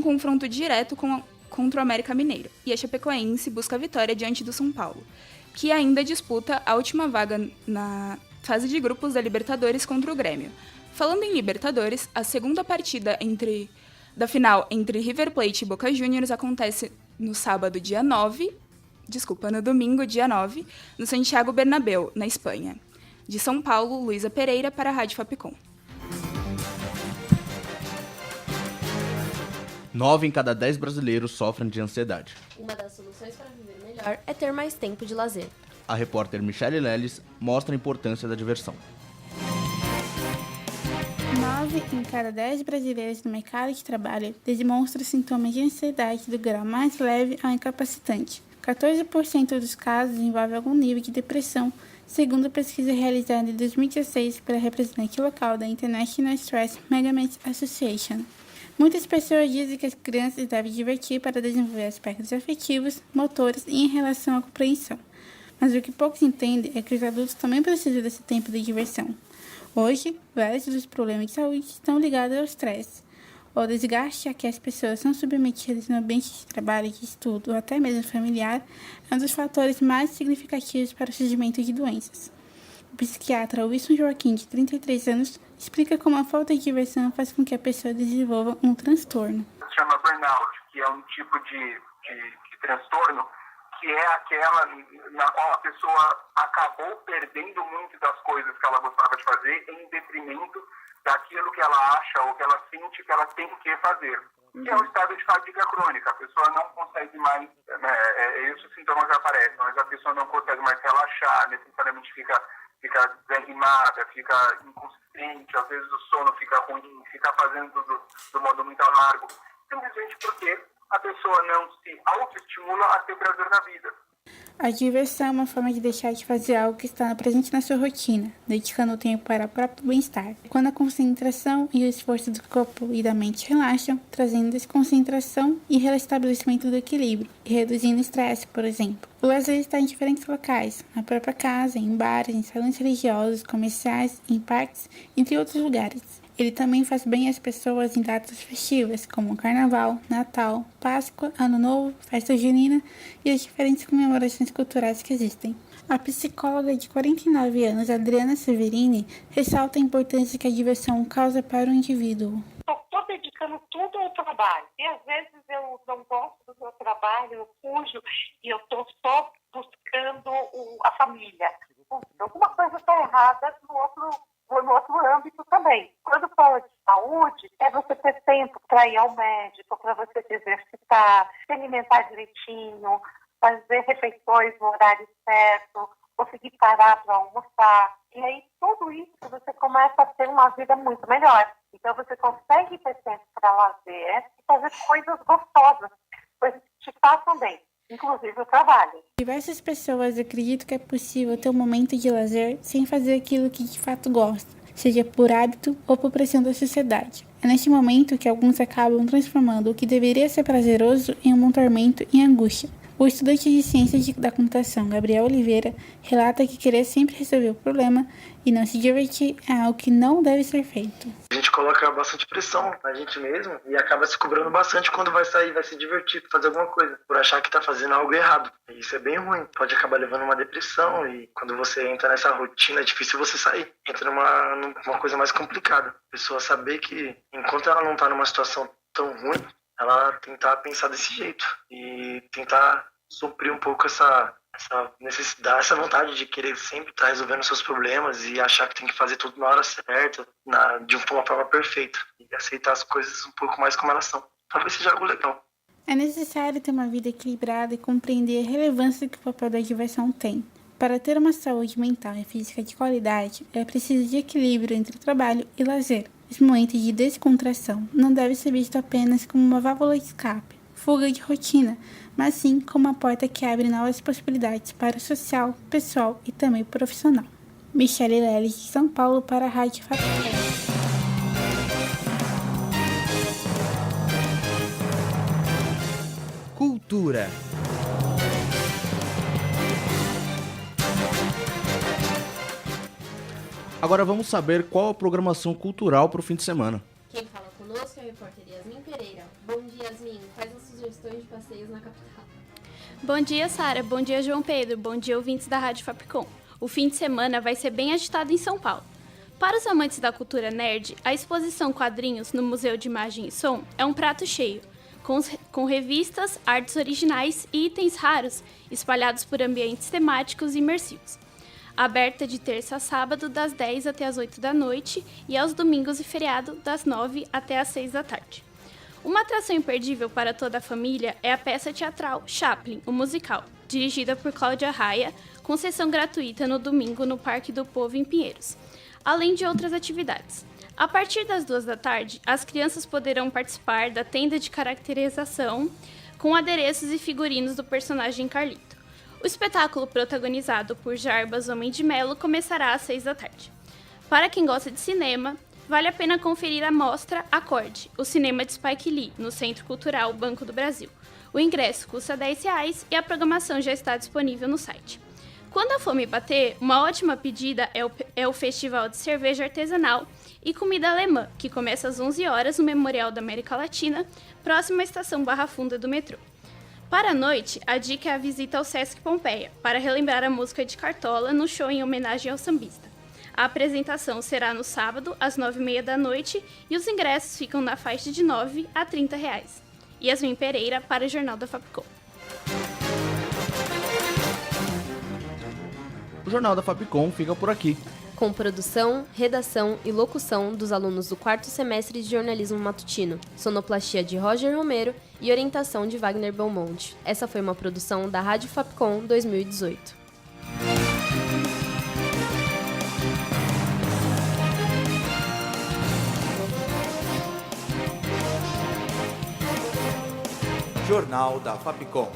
Q: confronto direto contra o América Mineiro, e a Chapecoense busca a vitória diante do São Paulo, que ainda disputa a última vaga na fase de grupos da Libertadores contra o Grêmio. Falando em Libertadores, a segunda partida da final entre River Plate e Boca Juniors acontece no sábado, dia 9 no domingo, dia 9, no Santiago Bernabéu, na Espanha. De São Paulo, Luísa Pereira para a Rádio Fapcom.
A: 9 em cada 10 brasileiros sofrem de ansiedade.
B: Uma das soluções para viver melhor é ter mais tempo de lazer.
A: A repórter Michele Leles mostra a importância da diversão.
F: 9 em cada 10 brasileiros no mercado de trabalho demonstram sintomas de ansiedade do grau mais leve ao incapacitante. 14% dos casos envolvem algum nível de depressão, segundo a pesquisa realizada em 2016 pela representante local da International Stress Management Association. Muitas pessoas dizem que as crianças devem divertir para desenvolver aspectos afetivos, motores e em relação à compreensão. Mas o que poucos entendem é que os adultos também precisam desse tempo de diversão. Hoje, vários dos problemas de saúde estão ligados ao estresse. O desgaste a que as pessoas são submetidas no ambiente de trabalho, de estudo ou até mesmo familiar é um dos fatores mais significativos para o surgimento de doenças. O psiquiatra Wilson Joaquim, de 33 anos, explica como a falta de diversão faz com que a pessoa desenvolva um transtorno.
G: Se chama burnout, que é um tipo de transtorno que é aquela na qual a pessoa acabou perdendo muito das coisas que ela gostava de fazer em detrimento daquilo que ela acha ou que ela sente que ela tem que fazer. Que é o estado de fadiga crônica. A pessoa não consegue mais, esses sintomas aparecem, mas a pessoa não consegue mais relaxar, necessariamente fica desanimada, fica inconsistente, às vezes o sono fica ruim, fica fazendo do modo muito amargo, simplesmente porque a pessoa não se autoestimula a ter prazer na vida.
F: A diversão é uma forma de deixar de fazer algo que está presente na sua rotina, dedicando tempo para o próprio bem-estar. Quando a concentração e o esforço do corpo e da mente relaxam, trazendo desconcentração e restabelecimento do equilíbrio, e reduzindo o estresse, por exemplo. O lazer está em diferentes locais, na própria casa, em bares, em salões religiosos, comerciais, em parques, entre outros lugares. Ele também faz bem às pessoas em datas festivas, como Carnaval, Natal, Páscoa, Ano Novo, Festa Junina e as diferentes comemorações culturais que existem. A psicóloga de 49 anos, Adriana Severini, ressalta a importância que a diversão causa para o indivíduo.
R: Estou dedicando tudo ao trabalho e às vezes eu não gosto do meu trabalho, eu fujo e eu estou só buscando a família. Alguma coisa está errada no outro âmbito também. Quando fala de saúde, é você ter tempo para ir ao médico, para você se exercitar, se alimentar direitinho, fazer refeições no horário certo, conseguir parar para almoçar. E aí, tudo isso você começa a ter uma vida muito melhor. Então, você consegue ter tempo para lazer e fazer coisas gostosas, coisas que te façam bem, inclusive o trabalho.
F: Diversas pessoas acreditam que é possível ter um momento de lazer sem fazer aquilo que de fato gosta, seja por hábito ou por pressão da sociedade. É neste momento que alguns acabam transformando o que deveria ser prazeroso em um tormento e angústia. O estudante de ciências da computação, Gabriel Oliveira, relata que querer sempre resolver o problema e não se divertir é algo que não deve ser feito.
S: A gente coloca bastante pressão na gente mesmo e acaba se cobrando bastante quando vai sair, vai se divertir, fazer alguma coisa, por achar que está fazendo algo errado. E isso é bem ruim, pode acabar levando uma depressão e quando você entra nessa rotina é difícil você sair. Entra numa coisa mais complicada. A pessoa saber que enquanto ela não está numa situação tão ruim, ela tentar pensar desse jeito e tentar suprir um pouco essa necessidade, essa vontade de querer sempre estar resolvendo seus problemas e achar que tem que fazer tudo na hora certa, de uma forma perfeita e aceitar as coisas um pouco mais como elas são. Talvez seja algo legal.
F: É necessário ter uma vida equilibrada e compreender a relevância que o papel da diversão tem. Para ter uma saúde mental e física de qualidade, é preciso de equilíbrio entre trabalho e lazer. Esse momento de descontração não deve ser visto apenas como uma válvula de escape, fuga de rotina, mas sim como uma porta que abre novas possibilidades para o social, pessoal e também profissional. Michele Leles, de São Paulo, para a Rádio Fapcom.
N: Cultura.
A: Agora vamos saber qual a programação cultural para o fim de semana.
B: Quem fala conosco é a repórter Yasmin Pereira. Bom dia, Yasmin. Quais as sugestões de passeios na capital?
T: Bom dia, Sara. Bom dia, João Pedro. Bom dia, ouvintes da Rádio Fapcom. O fim de semana vai ser bem agitado em São Paulo. Para os amantes da cultura nerd, a exposição Quadrinhos no Museu de Imagem e Som é um prato cheio. com revistas, artes originais e itens raros espalhados por ambientes temáticos e imersivos. Aberta de terça a sábado, das 10 até as 8 da noite, e aos domingos e feriado, das 9 até as 6 da tarde. Uma atração imperdível para toda a família é a peça teatral Chaplin, o musical, dirigida por Cláudia Raia, com sessão gratuita no domingo no Parque do Povo, em Pinheiros, além de outras atividades. A partir das 2 da tarde, as crianças poderão participar da tenda de caracterização com adereços e figurinos do personagem Carlito. O espetáculo, protagonizado por Jarbas Homem de Melo, começará às 6 da tarde. Para quem gosta de cinema, vale a pena conferir a mostra Acorde, o cinema de Spike Lee, no Centro Cultural Banco do Brasil. O ingresso custa R$10 e a programação já está disponível no site. Quando a fome bater, uma ótima pedida é o Festival de Cerveja Artesanal e Comida Alemã, que começa às 11 horas no Memorial da América Latina, próximo à estação Barra Funda do metrô. Para a noite, a dica é a visita ao Sesc Pompeia, para relembrar a música de Cartola no show em homenagem ao sambista. A apresentação será no sábado, às 9h30 da noite, e os ingressos ficam na faixa de R$9 a R$30. Yasmin Pereira, para o Jornal da Fapcom.
A: O Jornal da Fapcom fica por aqui.
B: Com produção, redação e locução dos alunos do 4º semestre de jornalismo matutino, sonoplastia de Roger Romero e orientação de Wagner Belmonte. Essa foi uma produção da Rádio Fapcom 2018.
N: Jornal da Fapcom.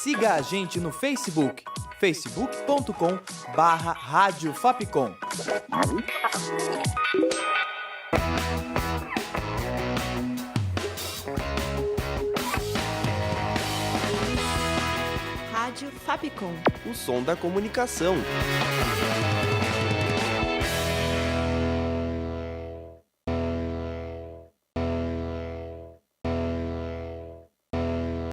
N: Siga a gente no Facebook, facebook.com/Rádio Fapcom.
K: Rádio Fapcom.
W: O som da comunicação.